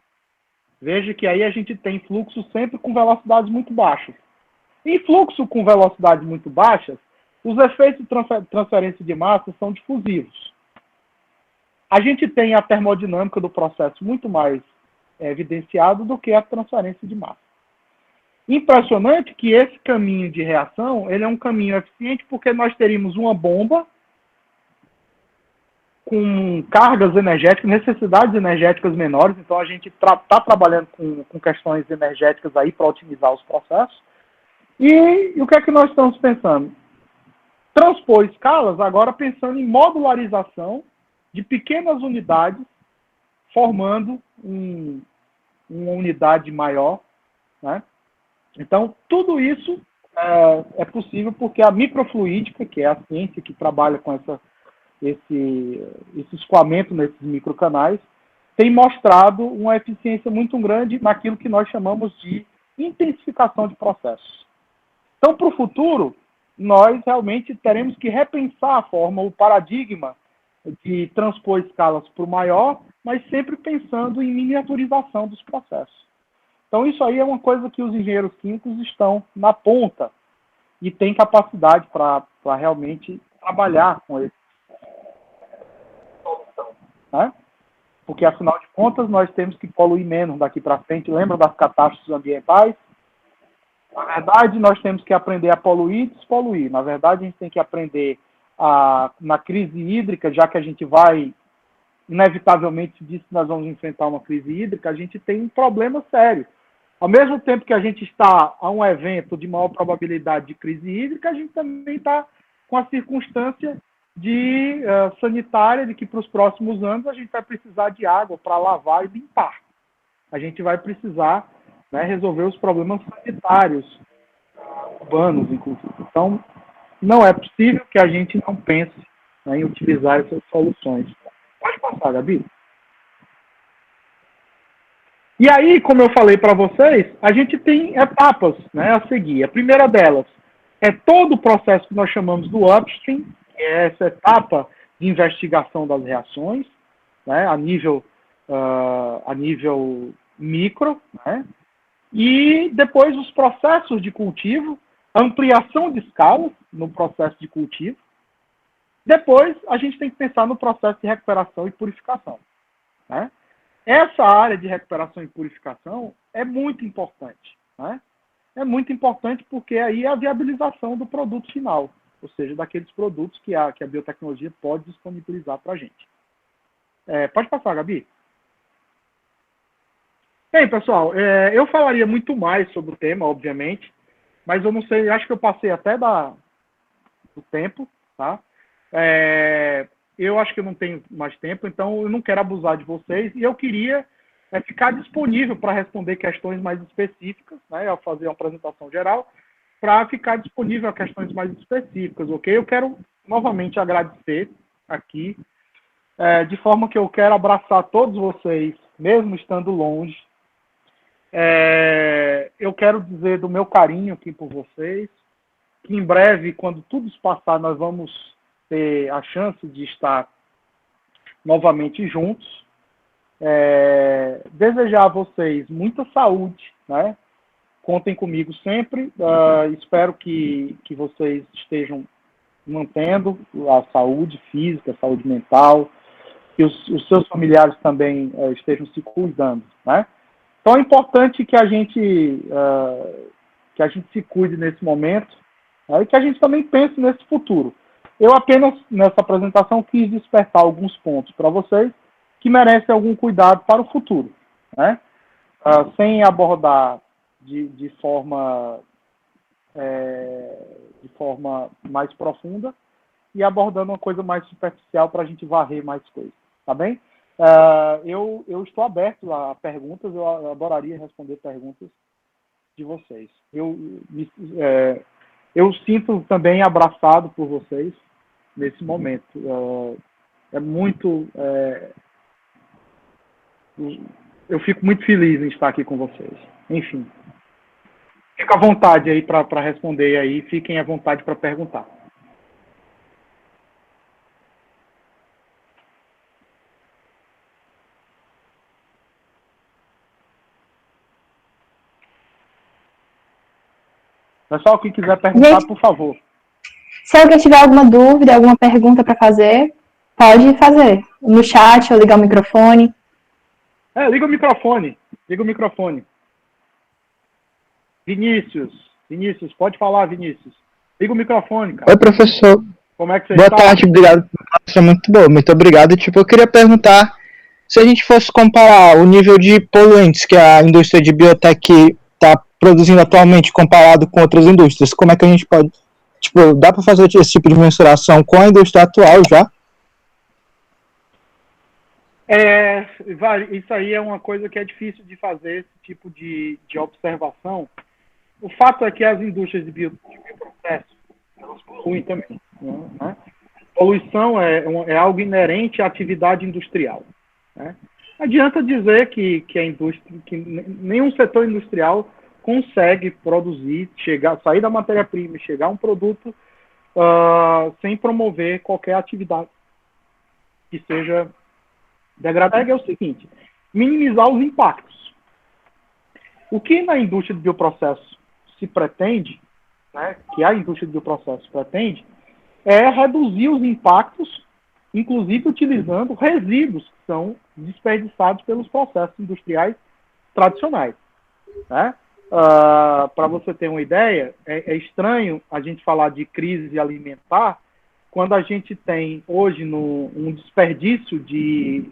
Veja que aí a gente tem fluxo sempre com velocidades muito baixas. Em fluxo com velocidades muito baixas, os efeitos de transferência de massa são difusivos. A gente tem a termodinâmica do processo muito mais evidenciado do que a transferência de massa. Impressionante que esse caminho de reação, ele é um caminho eficiente porque nós teríamos uma bomba com cargas energéticas, necessidades energéticas menores, então a gente está trabalhando com questões energéticas aí para otimizar os processos. E o que é que nós estamos pensando? Transpor escalas, agora pensando em modularização de pequenas unidades, formando uma unidade maior. Né? Então, tudo isso é possível porque a microfluídica, que é a ciência que trabalha com esse escoamento nesses microcanais, tem mostrado uma eficiência muito grande naquilo que nós chamamos de intensificação de processos. Então, para o futuro, nós realmente teremos que repensar a forma, o paradigma de transpor escalas para o maior, mas sempre pensando em miniaturização dos processos. Então, isso aí é uma coisa que os engenheiros químicos estão na ponta e têm capacidade para realmente trabalhar com isso. Né? Porque, afinal de contas, nós temos que poluir menos daqui para frente. Lembra das catástrofes ambientais? Na verdade, nós temos que aprender a poluir e despoluir. Na verdade, a gente tem que aprender na crise hídrica, já que a gente vai, inevitavelmente, se diz que nós vamos enfrentar uma crise hídrica, a gente tem um problema sério. Ao mesmo tempo que a gente está a um evento de maior probabilidade de crise hídrica, a gente também está com a circunstância sanitária de que para os próximos anos a gente vai precisar de água para lavar e limpar. A gente vai precisar, né, resolver os problemas sanitários urbanos, inclusive. Então, não é possível que a gente não pense, né, em utilizar essas soluções. Pode passar, Gabi. E aí, como eu falei para vocês, a gente tem etapas, né, a seguir. A primeira delas é todo o processo que nós chamamos do upstream, que é essa etapa de investigação das reações, né, a nível micro, né, e depois os processos de cultivo, ampliação de escala no processo de cultivo. Depois, a gente tem que pensar no processo de recuperação e purificação, né? Essa área de recuperação e purificação é muito importante, né? É muito importante porque aí é a viabilização do produto final, ou seja, daqueles produtos que a biotecnologia pode disponibilizar para a gente. Pode passar, Gabi. Bem, pessoal, eu falaria muito mais sobre o tema, obviamente, mas eu não sei, acho que eu passei até do tempo, tá? Eu acho que eu não tenho mais tempo, então eu não quero abusar de vocês e eu queria ficar disponível para responder questões mais específicas, né, ao fazer uma apresentação geral, para ficar disponível a questões mais específicas, ok? Eu quero novamente agradecer aqui, de forma que eu quero abraçar todos vocês, mesmo estando longe. Eu quero dizer do meu carinho aqui por vocês, que em breve, quando tudo isso passar, nós vamos ter a chance de estar novamente juntos. Desejar a vocês muita saúde, né? Contem comigo sempre. Espero que vocês estejam mantendo a saúde física, a saúde mental, que os seus familiares também estejam se cuidando, né? Então é importante que a gente se cuide nesse momento, né, e que a gente também pense nesse futuro. Eu apenas, nessa apresentação, quis despertar alguns pontos para vocês que merecem algum cuidado para o futuro, né? Sem abordar de forma mais profunda e abordando uma coisa mais superficial para a gente varrer mais coisas, tá bem? Eu estou aberto a perguntas, eu adoraria responder perguntas de vocês. Eu sinto também abraçado por vocês nesse momento. Eu fico muito feliz em estar aqui com vocês. Enfim, fica à vontade aí para responder aí, fiquem à vontade para perguntar. Pessoal, quem quiser perguntar, Gente, por favor. Se alguém tiver alguma dúvida, alguma pergunta para fazer, pode fazer no chat ou ligar o microfone. Liga o microfone. Liga o microfone. Vinícius, pode falar, Vinícius. Liga o microfone, cara. Oi, professor. Como é que você Boa está? Boa tarde, obrigado. Nossa, muito bom, muito obrigado. Eu queria perguntar se a gente fosse comparar o nível de poluentes que a indústria de biotech está produzindo atualmente comparado com outras indústrias, como é que a gente pode, dá para fazer esse tipo de mensuração com a indústria atual já? Isso aí é uma coisa que é difícil de fazer, esse tipo de observação. O fato é que as indústrias de bioprocesso, elas poluem também, né? Poluição é algo inerente à atividade industrial, né? Não adianta dizer que a indústria, que nenhum setor industrial consegue produzir, sair da matéria-prima e chegar a um produto sem promover qualquer atividade que seja degradada. É o seguinte: minimizar os impactos. O que na indústria de bioprocesso se pretende, né, que a indústria de bioprocesso pretende, é reduzir os impactos, inclusive utilizando resíduos que são desperdiçados pelos processos industriais tradicionais. Né? Para você ter uma ideia, é estranho a gente falar de crise alimentar quando a gente tem hoje um desperdício de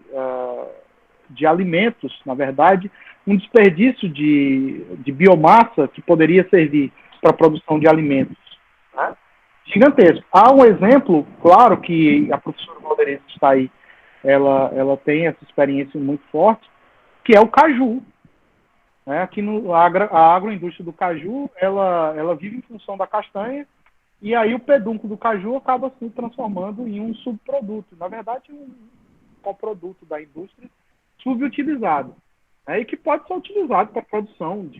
alimentos, na verdade, um desperdício de biomassa que poderia servir para a produção de alimentos. Né? Gigantesco. Há um exemplo, claro que a professora Valderice está aí, ela tem essa experiência muito forte, que é o caju. Aqui a agroindústria do caju, ela vive em função da castanha, e aí o pedúnculo do caju acaba se transformando em um subproduto, na verdade um coproduto da indústria subutilizado, e que pode ser utilizado para a produção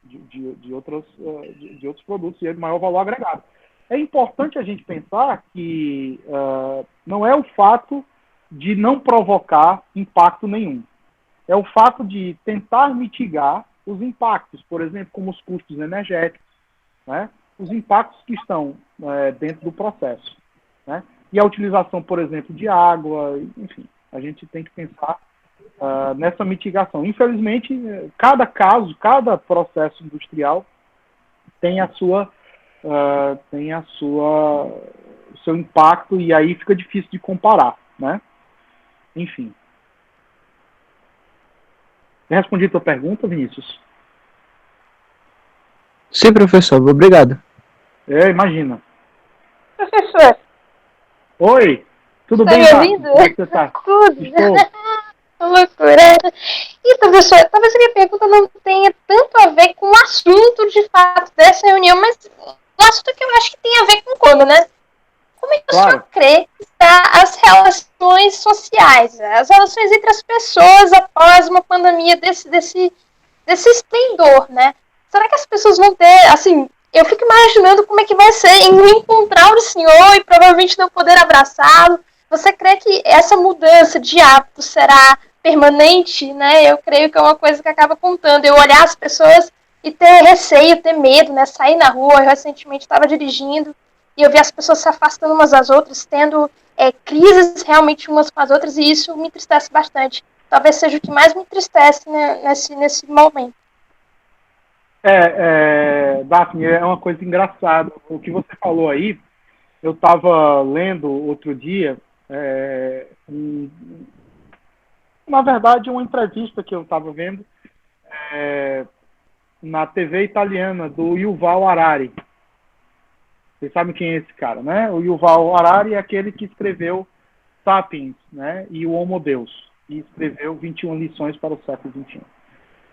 de outros produtos de maior valor agregado. É importante a gente pensar que não é o fato de não provocar impacto nenhum. É o fato de tentar mitigar os impactos, por exemplo, como os custos energéticos, né? Os impactos que estão dentro do processo. Né? E a utilização, por exemplo, de água, enfim, a gente tem que pensar nessa mitigação. Infelizmente, cada caso, cada processo industrial tem o seu impacto, e aí fica difícil de comparar, né? Enfim. Respondi a tua pergunta, Vinícius? Sim, professor. Obrigado. Imagina. Professor. Oi. Tudo Está bem, me Dá? ouvindo? Como é que você está? Tudo. Estou. Loucura. E, professor, talvez a minha pergunta não tenha tanto a ver com o assunto, de fato, dessa reunião, mas um assunto que eu acho que tem a ver com quando, né? Como é que o senhor crê que está as relações sociais, as relações entre as pessoas após uma pandemia desse esplendor, né? Será que as pessoas vão ter, assim, eu fico imaginando como é que vai ser em encontrar o senhor e provavelmente não poder abraçá-lo. Você crê que essa mudança de hábito será permanente, né? Eu creio que é uma coisa que acaba contando. Eu olhar as pessoas e ter receio, ter medo, né? Sair na rua. Eu recentemente estava dirigindo e eu vi as pessoas se afastando umas das outras, tendo crises realmente umas com as outras, e isso me entristece bastante. Talvez seja o que mais me entristece, né, nesse momento. Daphne, é uma coisa engraçada. O que você falou aí, eu estava lendo outro dia, na verdade, uma entrevista que eu estava vendo na TV italiana, do Yuval Harari. Vocês sabem quem é esse cara, né? O Yuval Harari é aquele que escreveu Sapiens, né? E o Homo Deus. E escreveu 21 lições para o século XXI.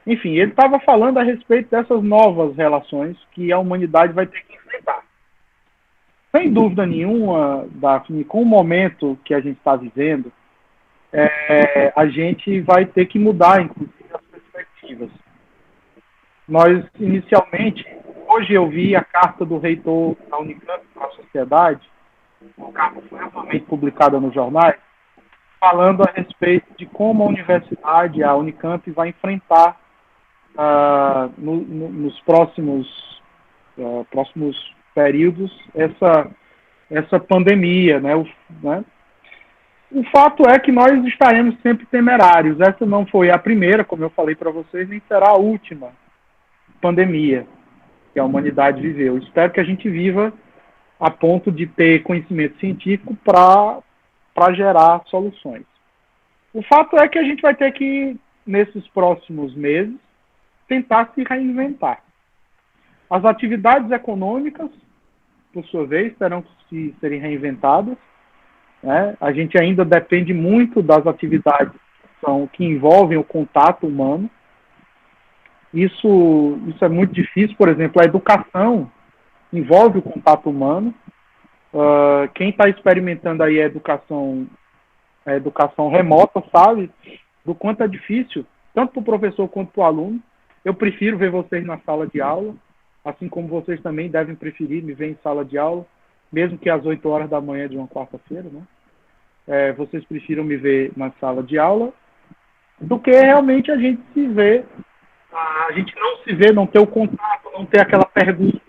Enfim, ele estava falando a respeito dessas novas relações que a humanidade vai ter que enfrentar. Sem dúvida nenhuma, Daphne, com o momento que a gente está vivendo, a gente vai ter que mudar, inclusive, as perspectivas. Nós, inicialmente, hoje eu vi a carta do reitor da Unicamp para a sociedade, a carta foi amplamente publicada nos jornais, falando a respeito de como a universidade, a Unicamp, vai enfrentar nos próximos períodos essa pandemia, né? O fato é que nós estaremos sempre temerários. Essa não foi a primeira, como eu falei para vocês, nem será a última pandemia que a humanidade viveu. Espero que a gente viva a ponto de ter conhecimento científico para gerar soluções. O fato é que a gente vai ter que, nesses próximos meses, tentar se reinventar. As atividades econômicas, por sua vez, terão que serem reinventadas. Né? A gente ainda depende muito das atividades que envolvem o contato humano. Isso é muito difícil. Por exemplo, a educação envolve o contato humano. Quem está experimentando aí a educação remota sabe do quanto é difícil, tanto para o professor quanto para o aluno. Eu prefiro ver vocês na sala de aula, assim como vocês também devem preferir me ver em sala de aula, mesmo que às 8 horas da manhã de uma quarta-feira, né? Vocês prefiram me ver na sala de aula do que realmente a gente se ver a gente não se vê, não ter o contato, não ter aquela pergunta.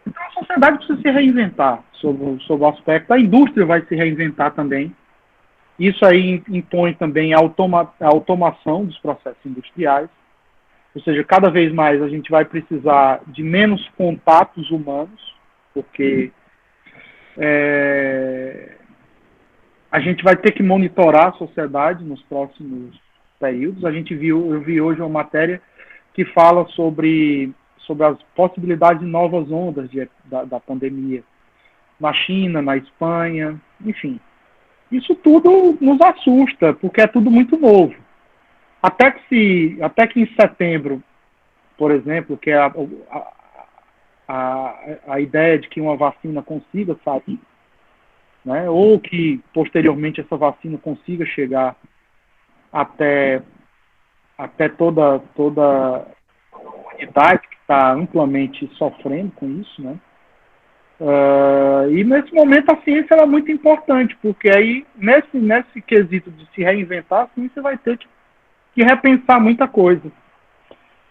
Então a sociedade precisa se reinventar sobre o aspecto. A indústria vai se reinventar também. Isso aí impõe também a automação dos processos industriais. Ou seja, cada vez mais a gente vai precisar de menos contatos humanos, porque a gente vai ter que monitorar a sociedade nos próximos períodos. Eu vi hoje uma matéria que fala sobre as possibilidades de novas ondas da pandemia na China, na Espanha, enfim. Isso tudo nos assusta, porque é tudo muito novo. Até que em setembro, por exemplo, que é a ideia de que uma vacina consiga sair, né, ou que posteriormente essa vacina consiga chegar até toda a humanidade que está amplamente sofrendo com isso, né? E nesse momento a ciência é muito importante, porque aí nesse quesito de se reinventar, a ciência vai ter que repensar muita coisa.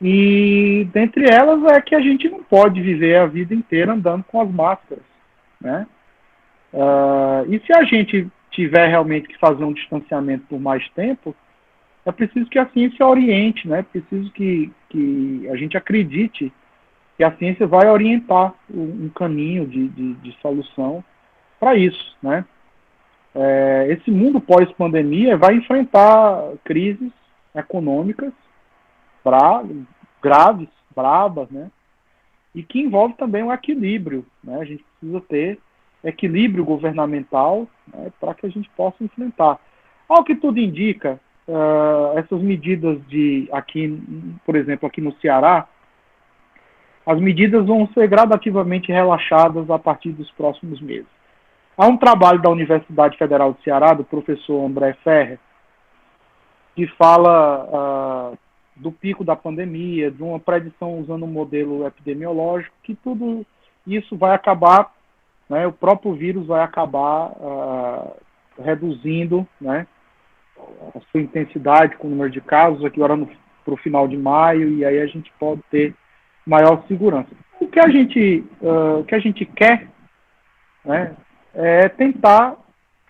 E dentre elas é que a gente não pode viver a vida inteira andando com as máscaras, né? E se a gente tiver realmente que fazer um distanciamento por mais tempo, é preciso que a ciência oriente, né? É preciso que a gente acredite que a ciência vai orientar um caminho de solução para isso, né? Esse mundo pós-pandemia vai enfrentar crises econômicas graves, bravas, né? E que envolve também um equilíbrio, né? A gente precisa ter equilíbrio governamental, né, para que a gente possa enfrentar. Ao que tudo indica, essas medidas aqui, por exemplo, aqui no Ceará, as medidas vão ser gradativamente relaxadas a partir dos próximos meses. Há um trabalho da Universidade Federal do Ceará, do professor André Ferrer, que fala do pico da pandemia, de uma predição usando um modelo epidemiológico, que tudo isso vai acabar, né, o próprio vírus vai acabar reduzindo, né, a sua intensidade com o número de casos, aqui agora para o final de maio, e aí a gente pode ter maior segurança. O que a gente quer, né, é tentar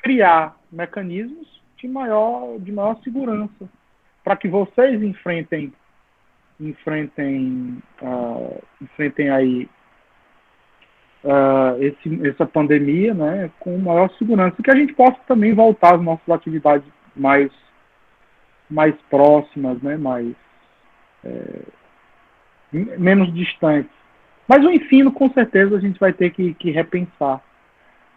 criar mecanismos de maior segurança, para que vocês enfrentem aí essa pandemia, né, com maior segurança, e que a gente possa também voltar às nossas atividades mais próximas, né, menos distantes. Mas o ensino, com certeza, a gente vai ter que repensar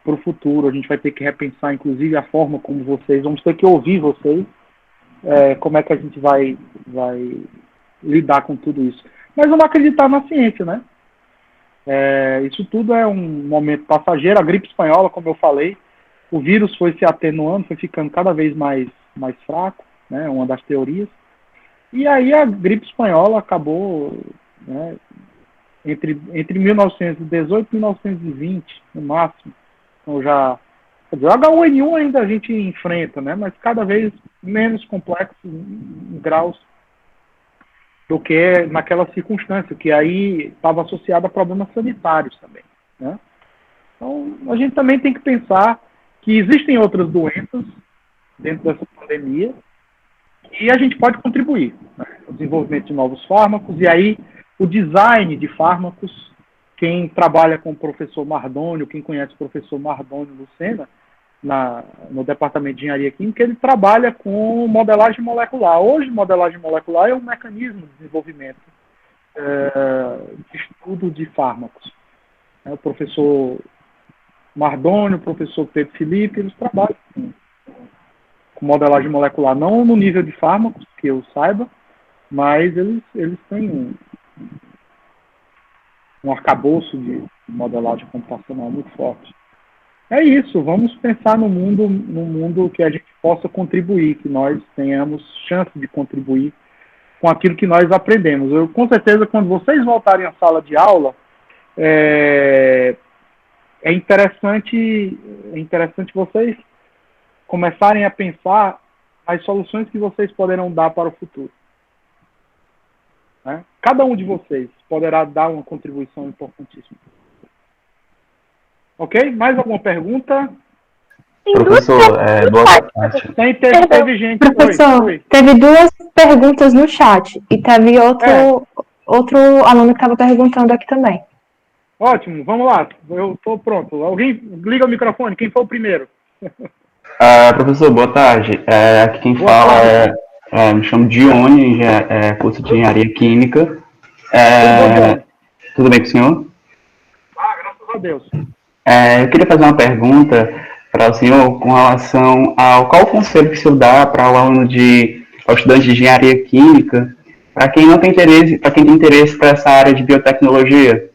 para o futuro. A gente vai ter que repensar, inclusive, a forma como vamos ter que ouvir vocês, como é que a gente vai lidar com tudo isso. Mas vamos acreditar na ciência, né? Isso tudo é um momento passageiro. A gripe espanhola, como eu falei, o vírus foi se atenuando, foi ficando cada vez mais fraco, né? Uma das teorias. E aí a gripe espanhola acabou, né, entre 1918 e 1920, no máximo. Então quer dizer, o H1N1 ainda a gente enfrenta, né, mas cada vez menos complexo em graus do que naquela circunstância, que aí estava associado a problemas sanitários também, né? Então, a gente também tem que pensar que existem outras doenças dentro dessa pandemia e a gente pode contribuir, né, no desenvolvimento de novos fármacos, e aí o design de fármacos. Quem trabalha com o professor Mardônio, quem conhece o professor Mardônio Lucena, no departamento de engenharia química, ele trabalha com modelagem molecular. Hoje, modelagem molecular é um mecanismo de desenvolvimento de estudo de fármacos. O professor Mardônio, o professor Pedro Felipe, eles trabalham com modelagem molecular, não no nível de fármacos, que eu saiba, mas eles têm um arcabouço de modelagem computacional muito forte. É isso, vamos pensar no mundo que a gente possa contribuir, que nós tenhamos chance de contribuir com aquilo que nós aprendemos. Com certeza, quando vocês voltarem à sala de aula, é interessante vocês começarem a pensar as soluções que vocês poderão dar para o futuro. né? Cada um de vocês poderá dar uma contribuição importantíssima. Ok? Mais alguma pergunta? Professor, boa tarde. Teve gente. Professor, Oi. teve duas perguntas no chat e teve outro aluno que estava perguntando aqui também. Ótimo, vamos lá. Eu estou pronto. Alguém liga o microfone. Quem foi o primeiro? Professor, boa tarde. Aqui quem Boa fala me chamo Dione, curso de Engenharia Química. Tudo bom, Dione? Tudo bem com o senhor? Graças a Deus. Eu queria fazer uma pergunta para o senhor com relação ao qual o conselho que o senhor dá para o aluno ao estudante de Engenharia Química, para quem não tem interesse, para quem tem interesse para essa área de biotecnologia.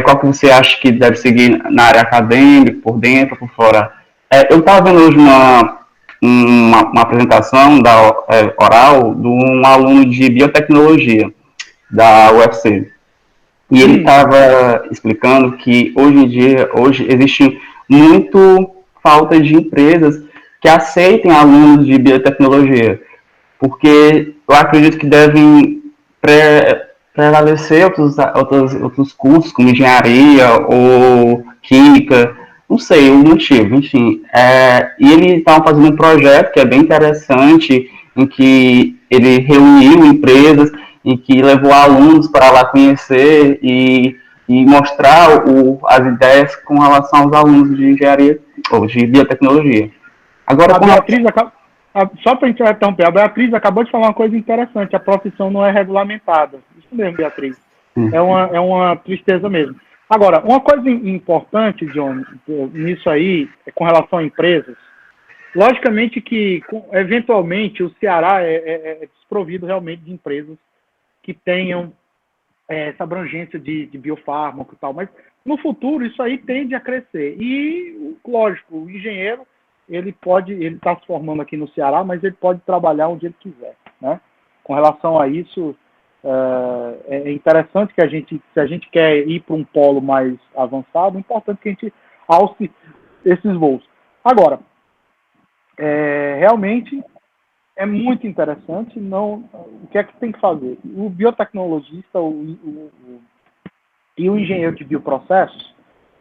Qual que você acha que deve seguir na área acadêmica, por dentro, por fora? Eu estava vendo hoje uma apresentação oral de um aluno de biotecnologia da UFC. E ele estava explicando que hoje em dia, existe muito falta de empresas que aceitem alunos de biotecnologia, porque eu acredito que devem prevalecer outros cursos, como engenharia ou química, não sei o motivo, enfim. E ele estava fazendo um projeto que é bem interessante, em que ele reuniu empresas, em que levou alunos para lá conhecer e mostrar as ideias com relação aos alunos de engenharia ou de biotecnologia. Agora, só para interromper, a Beatriz acabou de falar uma coisa interessante, a profissão não é regulamentada. Isso mesmo, Beatriz. É uma tristeza mesmo. Agora, uma coisa importante, John, nisso aí, com relação a empresas, logicamente que, eventualmente, o Ceará é desprovido realmente de empresas que tenham essa abrangência de biofármaco e tal, mas no futuro isso aí tende a crescer. E, lógico, o engenheiro, ele está se formando aqui no Ceará, mas ele pode trabalhar onde ele quiser, né? Com relação a isso, é interessante que se a gente quer ir para um polo mais avançado, é importante que a gente alce esses voos. Agora, realmente é muito interessante. O que é que tem que fazer? O biotecnologista e o engenheiro de bioprocessos,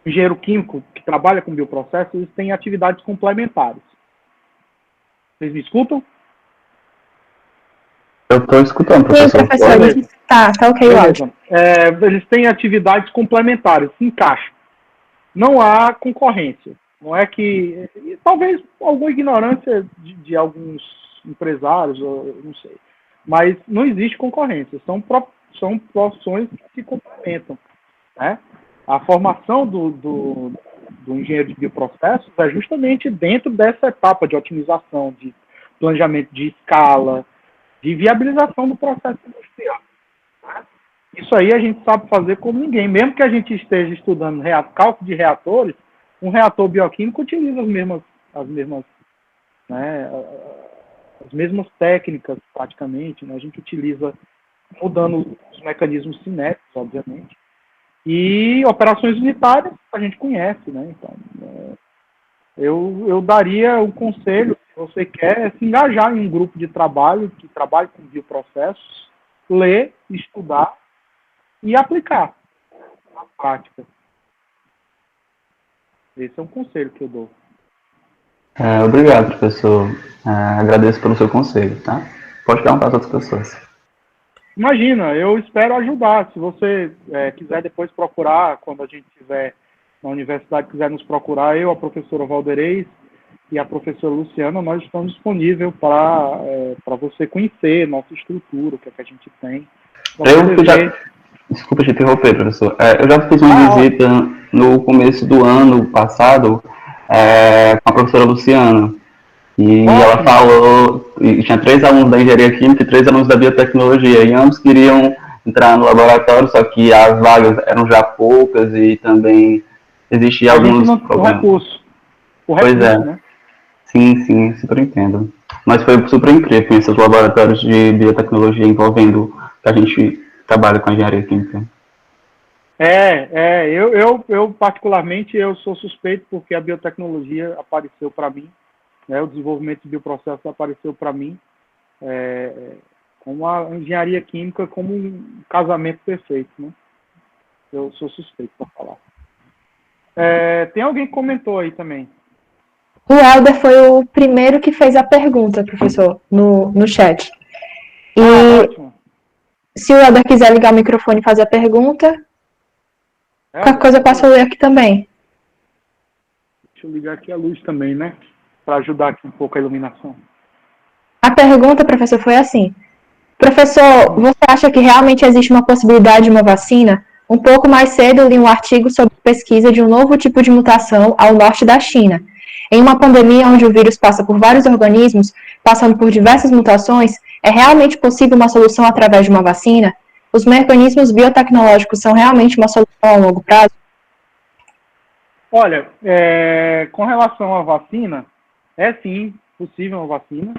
o engenheiro químico que trabalha com bioprocessos, eles têm atividades complementares. Vocês me escutam? Eu estou escutando, professor. Sim, professor. Tá ok, ótimo. Eles têm atividades complementares, se encaixam. Não há concorrência. Não é que... Talvez alguma ignorância de alguns empresários, não sei. Mas não existe concorrência. São profissões que se complementam, né? A formação do engenheiro de bioprocessos é justamente dentro dessa etapa de otimização, de planejamento de escala, de viabilização do processo industrial. Isso aí a gente sabe fazer como ninguém. Mesmo que a gente esteja estudando cálculo de reatores, um reator bioquímico utiliza as mesmas técnicas, praticamente, né? A gente utiliza, mudando os mecanismos cinéticos, obviamente. E operações unitárias a gente conhece, né? Então, eu daria um conselho, se você quer se engajar em um grupo de trabalho que trabalhe com bioprocessos, ler, estudar e aplicar na prática. Esse é um conselho que eu dou. Obrigado, professor. Agradeço pelo seu conselho, tá? Pode dar um para outras pessoas. Imagina, eu espero ajudar. Se você quiser depois procurar, quando a gente estiver na universidade, quiser nos procurar, eu, a professora Valdeirês e a professora Luciana, nós estamos disponíveis para você conhecer nossa estrutura, o que é que a gente tem. Desculpa te interromper, professor. Eu já fiz uma visita no começo do ano passado com a professora Luciana. E ela falou, e tinha 3 alunos da engenharia química e 3 alunos da biotecnologia, e ambos queriam entrar no laboratório, só que as vagas eram já poucas e também existiam alguns problemas. O recurso, né? Sim, super entendo. Mas foi super incrível conhecer os laboratórios de biotecnologia envolvendo que a gente trabalha com a engenharia química. Eu particularmente, eu sou suspeito porque a biotecnologia apareceu para mim, né, o desenvolvimento de bioprocessos apareceu para mim como a engenharia química como um casamento perfeito, né? Eu sou suspeito para falar. Tem alguém que comentou aí também? O Helder foi o primeiro que fez a pergunta, professor, no chat. E Ótimo. se o Helder quiser ligar o microfone e fazer a pergunta, qualquer coisa eu posso ler aqui também. Deixa eu ligar aqui a luz também, né? Para ajudar aqui um pouco a iluminação. A pergunta, professor, foi assim. Professor, você acha que realmente existe uma possibilidade de uma vacina? Um pouco mais cedo eu li um artigo sobre pesquisa de um novo tipo de mutação ao norte da China. Em uma pandemia onde o vírus passa por vários organismos, passando por diversas mutações, é realmente possível uma solução através de uma vacina? Os mecanismos biotecnológicos são realmente uma solução a longo prazo? Olha, com relação à vacina, é sim possível uma vacina.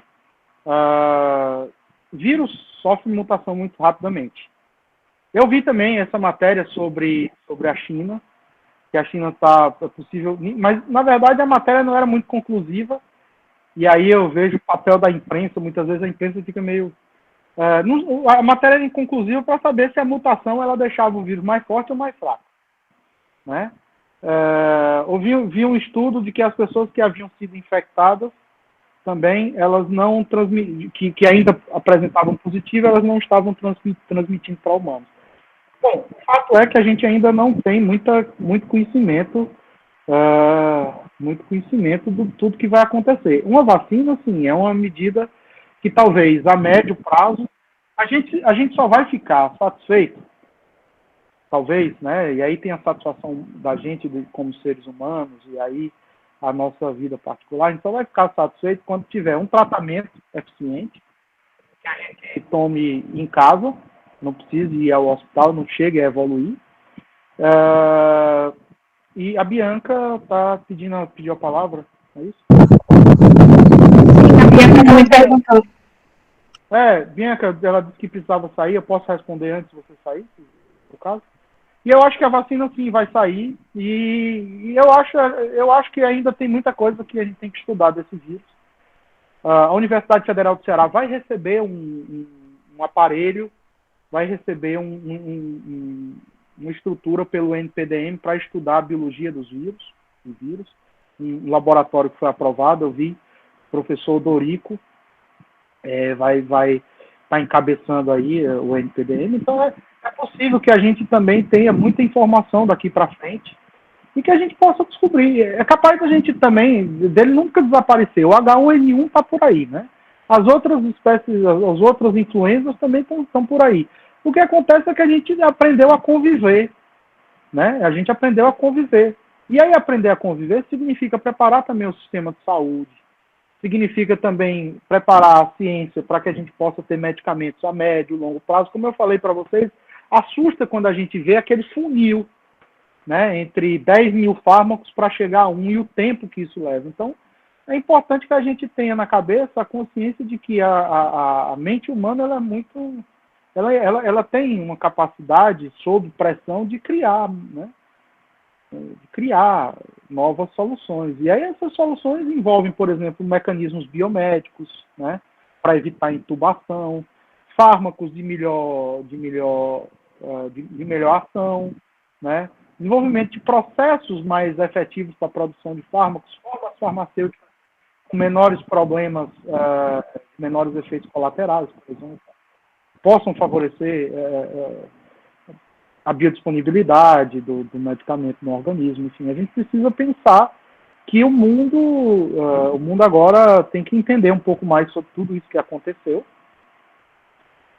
Vírus sofre mutação muito rapidamente. Eu vi também essa matéria sobre a China, que a China está possível, mas na verdade a matéria não era muito conclusiva, e aí eu vejo o papel da imprensa, muitas vezes a imprensa fica meio... a matéria era inconclusiva para saber se a mutação ela deixava o vírus mais forte ou mais fraco, né? Vi um estudo de que as pessoas que haviam sido infectadas também, elas não transmitiam, que ainda apresentavam positivo, elas não estavam transmitindo para humanos. Bom, o fato é que a gente ainda não tem muito conhecimento de tudo que vai acontecer. Uma vacina, sim, é uma medida que talvez a médio prazo a gente só vai ficar satisfeito, talvez, né? E aí tem a satisfação da gente como seres humanos, e aí a nossa vida particular, a gente só vai ficar satisfeito quando tiver um tratamento eficiente, que a gente tome em casa, não precise ir ao hospital, não chegue a evoluir. E a Bianca pediu a palavra, é isso? A Bianca também perguntou. Bianca, ela disse que precisava sair, eu posso responder antes de você sair, por caso? E eu acho que a vacina, sim, vai sair, e eu acho que ainda tem muita coisa que a gente tem que estudar desse vírus. A Universidade Federal do Ceará vai receber um aparelho, vai receber uma estrutura pelo NPDM para estudar a biologia dos vírus, um laboratório que foi aprovado. Eu vi o professor Dorico vai estar encabeçando aí o NPDM, então é possível que a gente também tenha muita informação daqui para frente e que a gente possa descobrir. É capaz da gente também, dele nunca desaparecer, o H1N1 está por aí, né? As outras espécies, as outras influenzas também estão por aí. O que acontece é que a gente aprendeu a conviver, né? A gente aprendeu a conviver. E aí aprender a conviver significa preparar também o sistema de saúde, significa também preparar a ciência para que a gente possa ter medicamentos a médio e longo prazo. Como eu falei para vocês, assusta quando a gente vê aquele funil, né, entre 10 mil fármacos para chegar a um e o tempo que isso leva. Então, é importante que a gente tenha na cabeça a consciência de que a mente humana ela é muito... Ela tem uma capacidade, sob pressão, de criar, né? De criar novas soluções. E aí essas soluções envolvem, por exemplo, mecanismos biomédicos, né? Para evitar intubação, fármacos de melhor ação, né? Desenvolvimento de processos mais efetivos para a produção de fármacos, formas farmacêuticas com menores problemas, menores efeitos colaterais, por exemplo, possam favorecer a biodisponibilidade do medicamento no organismo. Enfim, a gente precisa pensar que o mundo agora tem que entender um pouco mais sobre tudo isso que aconteceu,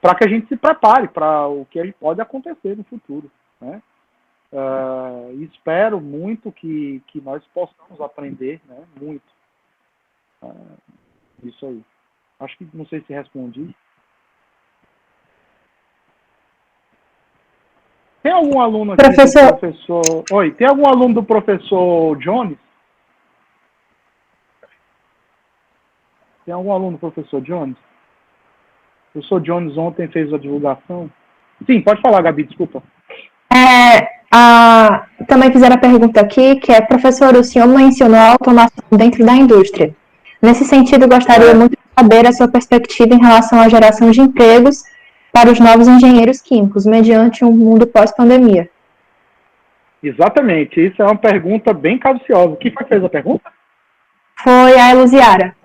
para que a gente se prepare para o que pode acontecer no futuro, né? Espero muito que nós possamos aprender, né? Muito. Isso aí. Acho que não sei se respondi. Tem algum aluno aqui do professor... Oi, tem algum aluno do professor Jones? Tem algum aluno do professor Jones? O professor Jones ontem fez a divulgação. Sim, pode falar, Gabi, desculpa. Também fizeram a pergunta aqui, que é, professor, o senhor mencionou a automação dentro da indústria. Nesse sentido, gostaria muito de saber a sua perspectiva em relação à geração de empregos para os novos engenheiros químicos, mediante um mundo pós-pandemia. Exatamente, isso é uma pergunta bem capciosa. Quem foi que fez a pergunta? Foi a Eluziara.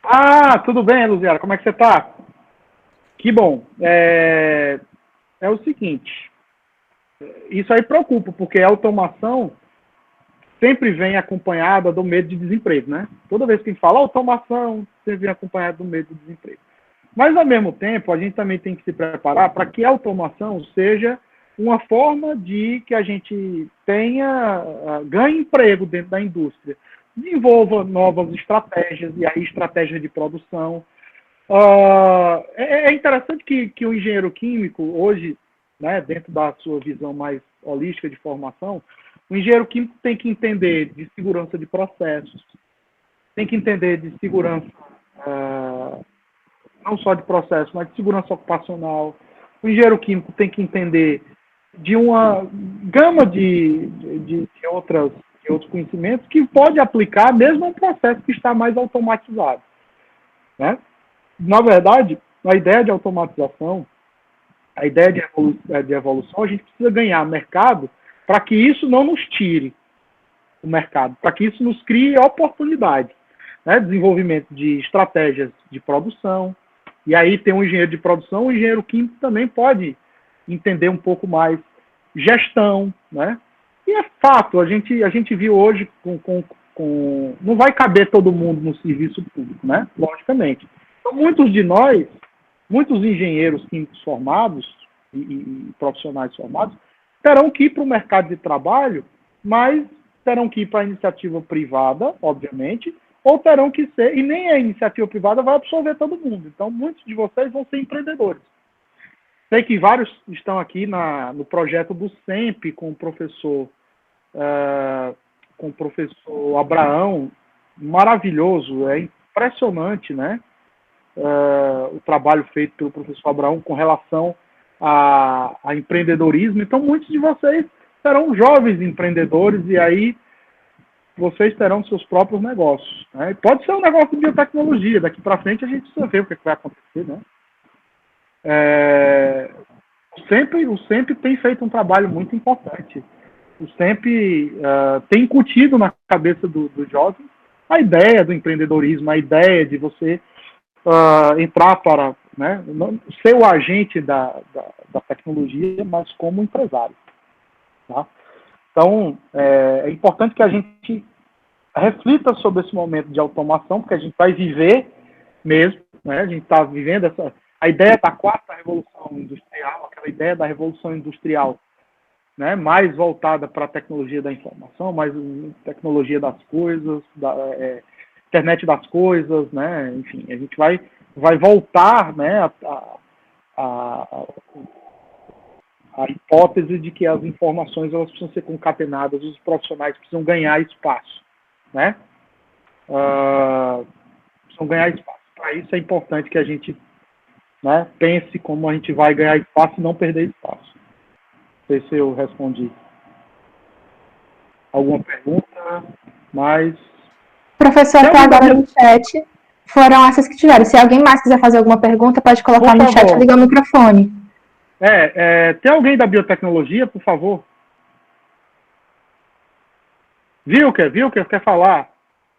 Ah, tudo bem, Luziara, como é que você está? Que bom. É o seguinte, isso aí preocupa, porque a automação sempre vem acompanhada do medo de desemprego, né? Toda vez que a gente fala automação, sempre vem acompanhada do medo de desemprego. Mas, ao mesmo tempo, a gente também tem que se preparar para que a automação seja uma forma de que a gente ganhe emprego dentro da indústria, desenvolva novas estratégias, e aí estratégias de produção. É interessante que o engenheiro químico, hoje, né, dentro da sua visão mais holística de formação, o engenheiro químico tem que entender de segurança de processos, tem que entender de segurança, não só de processos, mas de segurança ocupacional. O engenheiro químico tem que entender de uma gama de outros conhecimentos que pode aplicar mesmo a um processo que está mais automatizado, né? Na verdade, a ideia de automatização, a ideia de evolução, a gente precisa ganhar mercado para que isso não nos tire o mercado, para que isso nos crie oportunidade, né? Desenvolvimento de estratégias de produção, e aí tem um engenheiro de produção, o engenheiro químico também pode entender um pouco mais gestão, né? E é fato, a gente viu hoje não vai caber todo mundo no serviço público, né? Logicamente. Então, muitos de nós, muitos engenheiros químicos formados e profissionais formados, terão que ir para o mercado de trabalho, mas terão que ir para a iniciativa privada, obviamente, ou terão que ser, e nem a iniciativa privada vai absorver todo mundo. Então, muitos de vocês vão ser empreendedores. Sei que vários estão aqui no projeto do SEMP com o professor Abraão, maravilhoso, é impressionante, né? O trabalho feito pelo professor Abraão com relação a empreendedorismo. Então, muitos de vocês serão jovens empreendedores e aí vocês terão seus próprios negócios, né? Pode ser um negócio de biotecnologia, daqui para frente a gente precisa ver o que vai acontecer, né? O SEMP tem feito um trabalho muito importante. O SEMP tem incutido na cabeça do jovem a ideia do empreendedorismo, a ideia de você entrar para, né, ser o agente da tecnologia, mas como empresário. Tá? Então, é importante que a gente reflita sobre esse momento de automação, porque a gente vai viver mesmo, né? A gente está vivendo a ideia da quarta revolução industrial, aquela ideia da revolução industrial, né, mais voltada para a tecnologia da informação, mais tecnologia das coisas, internet das coisas, né, enfim, a gente vai voltar, né, a hipótese de que as informações elas precisam ser concatenadas, os profissionais precisam ganhar espaço, né, precisam ganhar espaço. Para isso é importante que a gente, né, pense como a gente vai ganhar espaço e não perder espaço. Não sei se eu respondi. Alguma pergunta? Mas... Professor, até agora no chat foram essas que tiveram. Se alguém mais quiser fazer alguma pergunta, pode colocar no chat e ligar o microfone. Tem alguém da biotecnologia, por favor? Wilker, quer falar?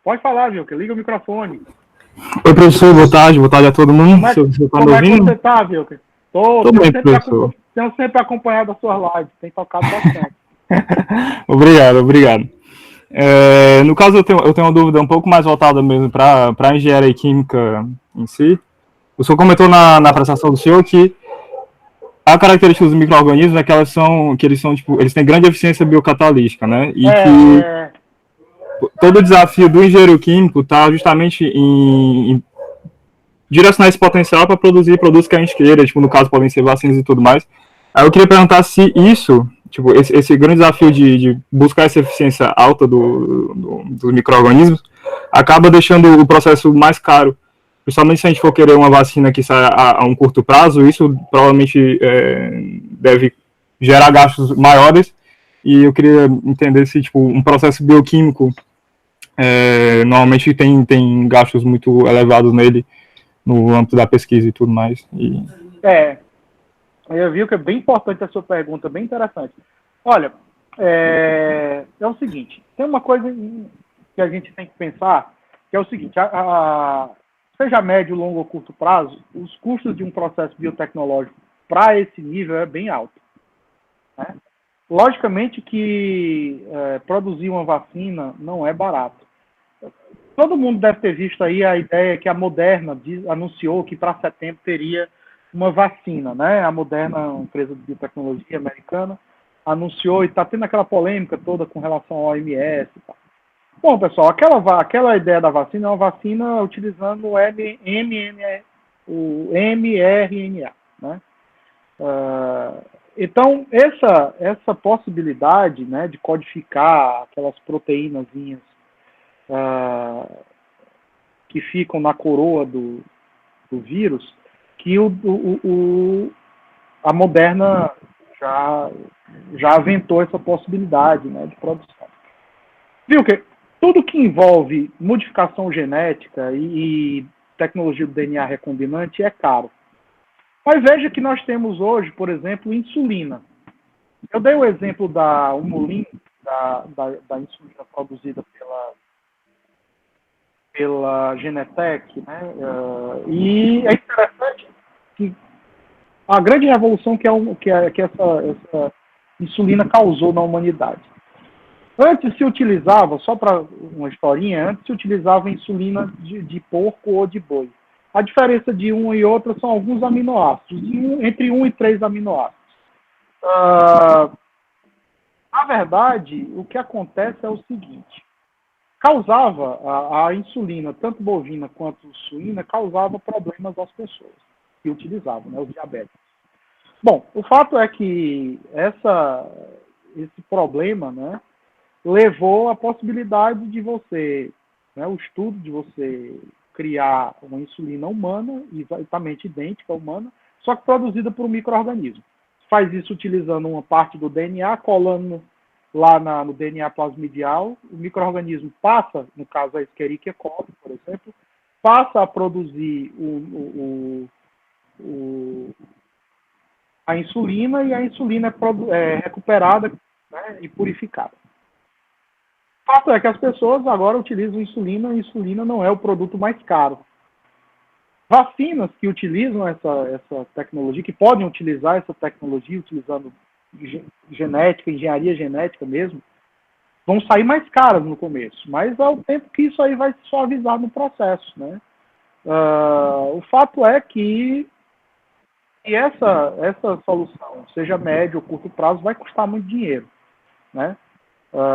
Pode falar, Wilker, liga o microfone. Oi, professor, boa tarde a todo mundo. Como é que você está, Wilker? Tô bem, professor. Tenho sempre acompanhado as suas lives, tem tocado bastante. Obrigado. No caso, eu tenho uma dúvida um pouco mais voltada mesmo para a engenharia química em si. O senhor comentou na apresentação do senhor que a característica dos micro-organismos é que eles têm grande eficiência biocatalística, né? E que todo o desafio do engenheiro químico está justamente em direcionar esse potencial para produzir produtos que a gente queira, no caso podem ser vacinas e tudo mais. Aí eu queria perguntar se isso, esse grande desafio de buscar essa eficiência alta dos micro-organismos acaba deixando o processo mais caro. Principalmente se a gente for querer uma vacina que saia a um curto prazo, isso provavelmente deve gerar gastos maiores. E eu queria entender se um processo bioquímico normalmente tem gastos muito elevados nele. no âmbito da pesquisa e tudo mais. E... Eu vi que é bem importante a sua pergunta, bem interessante. Olha, é o seguinte, tem uma coisa que a gente tem que pensar, que é o seguinte, seja a médio, longo ou curto prazo, os custos de um processo biotecnológico para esse nível é bem alto, né? Logicamente que produzir uma vacina não é barato. Todo mundo deve ter visto aí a ideia que a Moderna anunciou que para setembro teria uma vacina, né? A Moderna, uma empresa de biotecnologia americana, anunciou e está tendo aquela polêmica toda com relação ao OMS e tal. Bom, pessoal, aquela ideia da vacina é uma vacina utilizando o mRNA, né? Então, essa possibilidade, né, de codificar aquelas proteínazinhas que ficam na coroa do vírus, que a Moderna já aventou essa possibilidade, né, de produção. Viu que tudo que envolve modificação genética e tecnologia do DNA recombinante é caro. Mas veja que nós temos hoje, por exemplo, insulina. Eu dei o exemplo da Humulin, da insulina produzida pela Genentech, né? E é interessante que a grande revolução que essa insulina causou na humanidade. Antes se utilizava, só para uma historinha, antes se utilizava insulina de porco ou de boi. A diferença de um e outro são alguns aminoácidos, entre 1 e 3 aminoácidos. Na verdade, o que acontece é o seguinte: causava a insulina, tanto bovina quanto suína, causava problemas às pessoas que utilizavam, né, os diabéticos. Bom, o fato é que esse problema, né, levou à possibilidade de você, né, o estudo de você criar uma insulina humana, exatamente idêntica à humana, só que produzida por um micro-organismo. Faz isso utilizando uma parte do DNA, colando lá no DNA plasmidial, o micro-organismo passa, no caso a Escherichia coli, por exemplo, passa a produzir a insulina, e a insulina é recuperada, né, e purificada. O fato é que as pessoas agora utilizam insulina, e insulina não é o produto mais caro. Vacinas que utilizam essa tecnologia, que podem utilizar essa tecnologia, utilizando genética, engenharia genética mesmo, vão sair mais caras no começo, mas ao tempo que isso aí vai se suavizar no processo, né? O fato é que essa solução, seja médio ou curto prazo, vai custar muito dinheiro, né?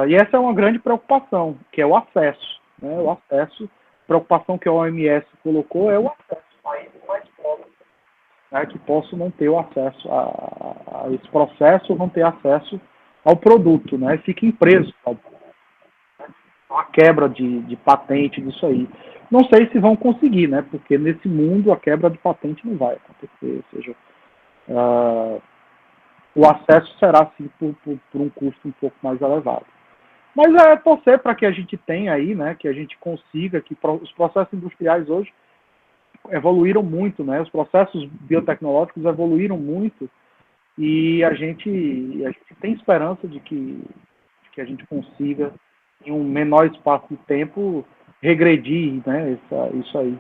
E essa é uma grande preocupação, que é o acesso, né? O acesso, preocupação que a OMS colocou é o acesso países mais pobres, né, que possam não ter o acesso a esse processo, ou não ter acesso ao produto, né? Fiquem presos ao produto. A quebra de patente disso aí. Não sei se vão conseguir, né? Porque nesse mundo a quebra de patente não vai acontecer, ou seja, o acesso será sim por um custo um pouco mais elevado. Mas é torcer para que a gente tenha aí, né? Que a gente consiga, que os processos industriais hoje evoluíram muito, né? Os processos biotecnológicos evoluíram muito, e a gente tem esperança de que a gente consiga, em um menor espaço de tempo, regredir, né, isso aí.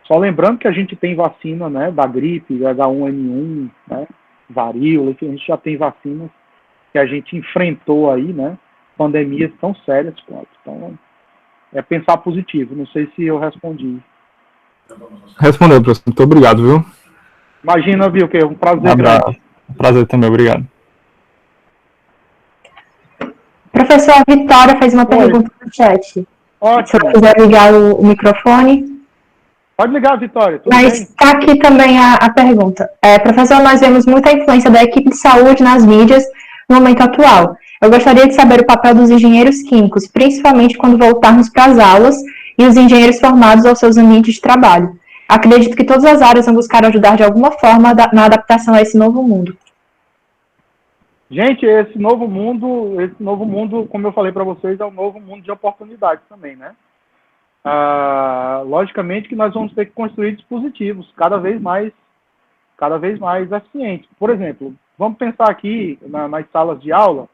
Só lembrando que a gente tem vacina, né, da gripe, H1N1, né, varíola, a gente já tem vacinas que a gente enfrentou aí, né, pandemias tão sérias quanto. Então, é pensar positivo. Não sei se eu respondi. Respondeu, professor. Muito obrigado, viu? Imagina, viu, que é um prazer grande. Prazer também, obrigado. Professor Vitória fez uma pergunta no chat. Ótimo. Se eu quiser ligar o microfone. Pode ligar, Vitória. Tudo Mas bem? está aqui também a pergunta. Professor, nós vemos muita influência da equipe de saúde nas mídias no momento atual. Eu gostaria de saber o papel dos engenheiros químicos, principalmente quando voltarmos para as aulas e os engenheiros formados aos seus ambientes de trabalho. Acredito que todas as áreas vão buscar ajudar de alguma forma na adaptação a esse novo mundo. Gente, esse novo mundo, como eu falei para vocês, é um novo mundo de oportunidades também, né? logicamente que nós vamos ter que construir dispositivos cada vez mais eficientes. Por exemplo, vamos pensar aqui nas salas de aula,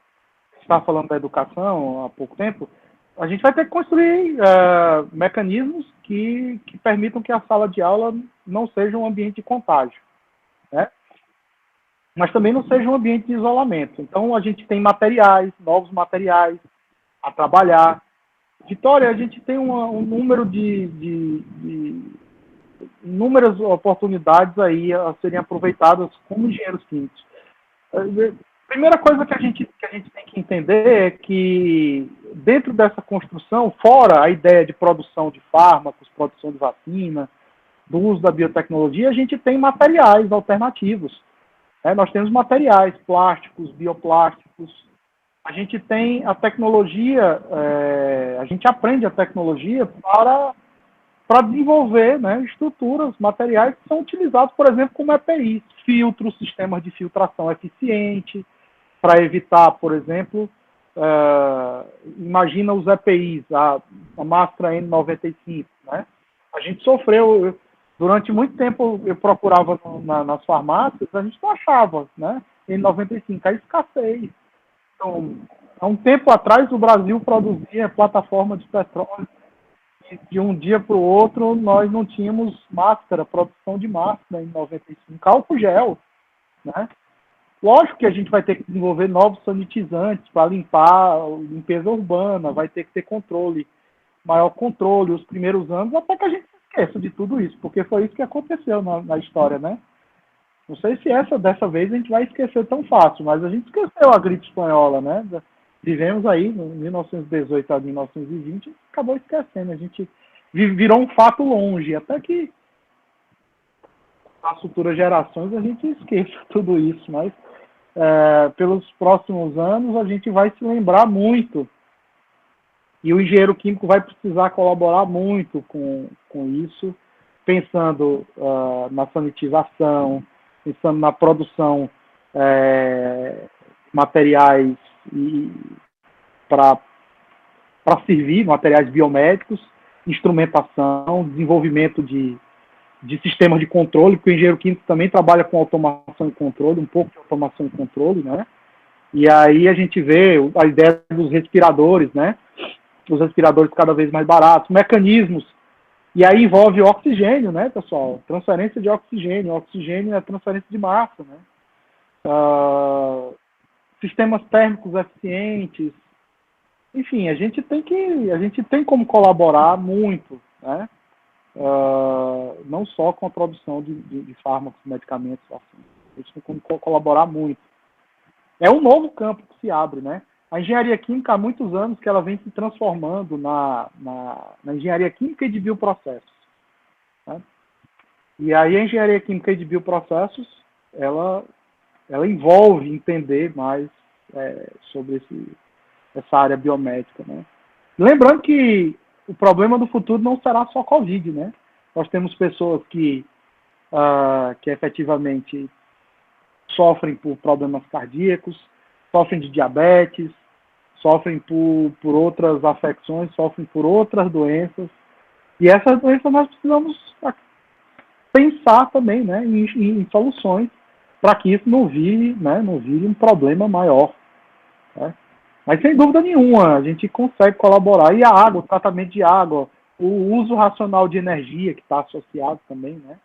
você está falando da educação há pouco tempo, a gente vai ter que construir mecanismos que permitam que a sala de aula não seja um ambiente de contágio, né? Mas também não seja um ambiente de isolamento. Então, a gente tem novos materiais a trabalhar. Vitória, a gente tem um número de inúmeras oportunidades aí a serem aproveitadas como engenheiros químicos. Primeira coisa que a gente tem que entender é que dentro dessa construção, fora a ideia de produção de fármacos, produção de vacina, do uso da biotecnologia, a gente tem materiais alternativos. Nós temos materiais plásticos, bioplásticos, a gente tem a tecnologia, a gente aprende a tecnologia para desenvolver, né, estruturas, materiais que são utilizados, por exemplo, como EPIs, filtros, sistemas de filtração eficiente, para evitar, por exemplo, imagina os EPIs, a máscara N95, né? A gente sofreu, durante muito tempo eu procurava nas farmácias, a gente não achava, né, N95, a escassez. Então, há um tempo atrás, o Brasil produzia plataforma de petróleo, e de um dia para o outro nós não tínhamos produção de máscara N95, álcool gel, né? Lógico que a gente vai ter que desenvolver novos sanitizantes para limpeza urbana, vai ter que ter maior controle os primeiros anos, até que a gente se esqueça de tudo isso, porque foi isso que aconteceu na história, né? Não sei se dessa vez a gente vai esquecer tão fácil, mas a gente esqueceu a gripe espanhola, né? Vivemos aí, em 1918 a 1920, acabou esquecendo, a gente virou um fato longe, até que nas futuras gerações a gente esqueça tudo isso, mas pelos próximos anos a gente vai se lembrar muito e o engenheiro químico vai precisar colaborar muito com isso, pensando na sanitização, pensando na produção materiais para servir, materiais biomédicos, instrumentação, desenvolvimento de sistemas de controle, porque o engenheiro químico também trabalha com automação e controle, um pouco de automação e controle, né? E aí a gente vê a ideia dos respiradores, né? Os respiradores cada vez mais baratos, mecanismos, e aí envolve oxigênio, né, pessoal? Transferência de oxigênio. Oxigênio é transferência de massa, né? Sistemas térmicos eficientes. Enfim, a gente tem como colaborar muito, né? Não só com a produção de fármacos, medicamentos, assim. A gente tem como colaborar muito. É um novo campo que se abre, né? A engenharia química há muitos anos que ela vem se transformando na engenharia química e de bioprocessos, né? E aí a engenharia química e de bioprocessos, ela envolve entender mais sobre essa área biomédica, né? Lembrando que o problema do futuro não será só Covid, né? Nós temos pessoas que efetivamente sofrem por problemas cardíacos, sofrem de diabetes, sofrem por outras afecções, sofrem por outras doenças. E essas doenças nós precisamos pensar também, né, em soluções para que isso não vire um problema maior, né? Mas sem dúvida nenhuma, a gente consegue colaborar. E a água, o tratamento de água, o uso racional de energia que está associado também, né?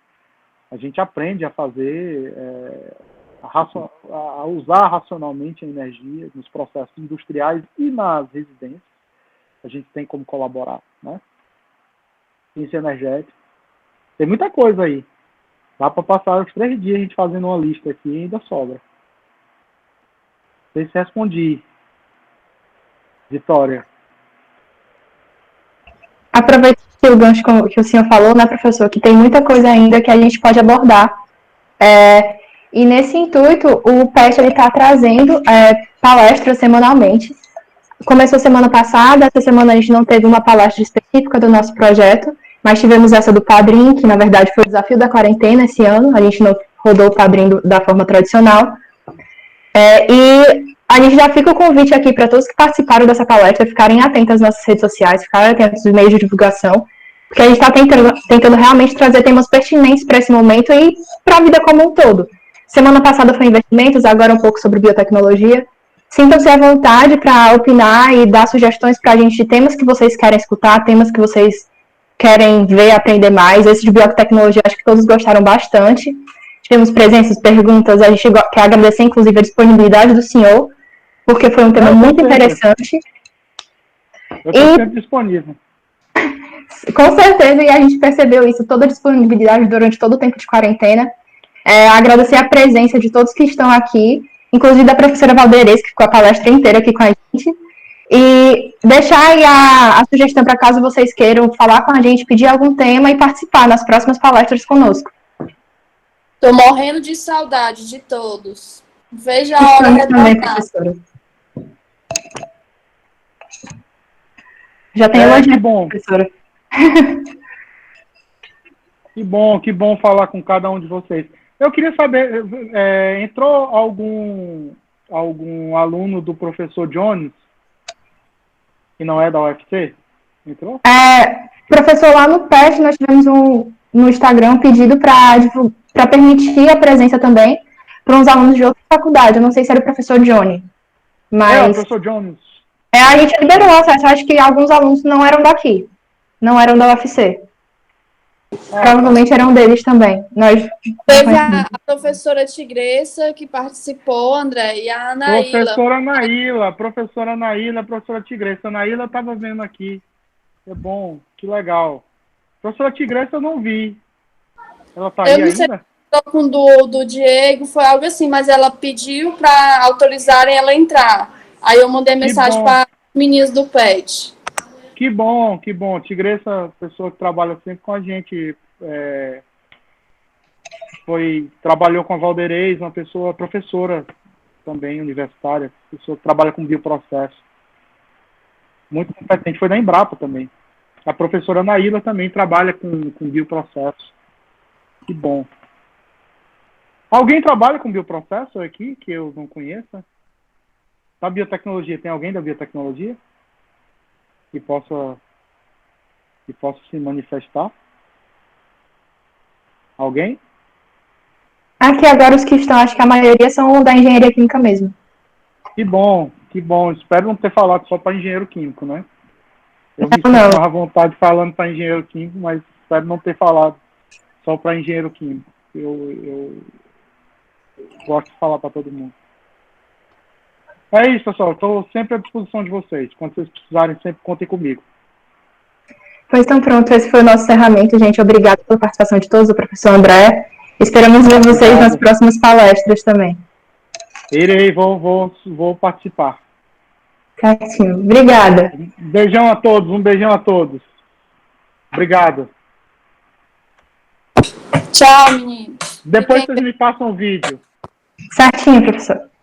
A gente aprende a fazer, a usar racionalmente a energia nos processos industriais e nas residências. A gente tem como colaborar, né? Ciência energética. Tem muita coisa aí. Dá para passar os 3 dias a gente fazendo uma lista aqui e ainda sobra. Não sei se respondi. Vitória. Aproveito o gancho que o senhor falou, né, professor, que tem muita coisa ainda que a gente pode abordar. E nesse intuito, o PET está trazendo palestras semanalmente. Começou semana passada, essa semana a gente não teve uma palestra específica do nosso projeto, mas tivemos essa do Padrim, que na verdade foi o desafio da quarentena esse ano, a gente não rodou o Padrim da forma tradicional. E a gente já fica o convite aqui para todos que participaram dessa palestra ficarem atentos às nossas redes sociais, ficarem atentos aos meios de divulgação, porque a gente está tentando realmente trazer temas pertinentes para esse momento e para a vida como um todo. Semana passada foi investimentos, agora um pouco sobre biotecnologia. Sintam-se à vontade para opinar e dar sugestões para a gente de temas que vocês querem escutar, temas que vocês querem ver, aprender mais. Esse de biotecnologia, acho que todos gostaram bastante. Tivemos presenças, perguntas, a gente quer agradecer, inclusive, a disponibilidade do senhor, porque foi um tema muito interessante. Eu estou sempre disponível. Com certeza, e a gente percebeu isso, toda a disponibilidade durante todo o tempo de quarentena. Agradecer a presença de todos que estão aqui, inclusive da professora Valderez, que ficou a palestra inteira aqui com a gente. E deixar aí a sugestão para caso vocês queiram falar com a gente, pedir algum tema e participar nas próximas palestras conosco. Tô morrendo de saudade de todos. Veja a hora também, retornar. professora. Já tem elogio, que bom. professora. Que bom falar com cada um de vocês. Eu queria saber, entrou algum aluno do professor Jones, que não é da UFC? Entrou? Professor, lá no PET nós tivemos no Instagram um pedido para permitir a presença também para uns alunos de outra faculdade. Eu não sei se era o professor Johnny, mas... o professor Jones. A gente liberou acesso. Acho que alguns alunos não eram daqui, não eram da UFC. Provavelmente eram deles também. Teve a professora Tigressa que participou, André, e a Anaíla. Professora Anaíla, professora Tigressa. A Anaíla estava vendo aqui. É bom, que legal. Professora Tigressa eu não vi. Ela está aí ainda? Com do Diego, foi algo assim, mas ela pediu para autorizarem ela entrar. Aí eu mandei mensagem para os meninos do PET. Que bom. Tigressa, pessoa que trabalha sempre com a gente, trabalhou com a Valderez, uma pessoa professora também, universitária, pessoa que trabalha com bioprocesso. Muito competente, foi da Embrapa também. A professora Naíla também trabalha com bioprocesso. Que bom. Alguém trabalha com bioprocesso aqui, que eu não conheça? Da biotecnologia, tem alguém da biotecnologia? Que possa se manifestar? Alguém? Aqui agora os que estão, acho que a maioria são da engenharia química mesmo. Que bom. Espero não ter falado só para engenheiro químico, né? Eu me sinto à vontade falando para engenheiro químico, mas espero não ter falado só para engenheiro químico. Eu gosto de falar para todo mundo. É isso, pessoal. Estou sempre à disposição de vocês. Quando vocês precisarem, sempre contem comigo. Pois então, pronto. Esse foi o nosso encerramento, gente. Obrigada pela participação de todos, o professor André. Esperamos ver vocês nas próximas palestras também. Irei, vou participar. Certinho. Obrigada. Um beijão a todos. Obrigado. Tchau, meninos. Depois vocês me passam o vídeo. Certinho, professor.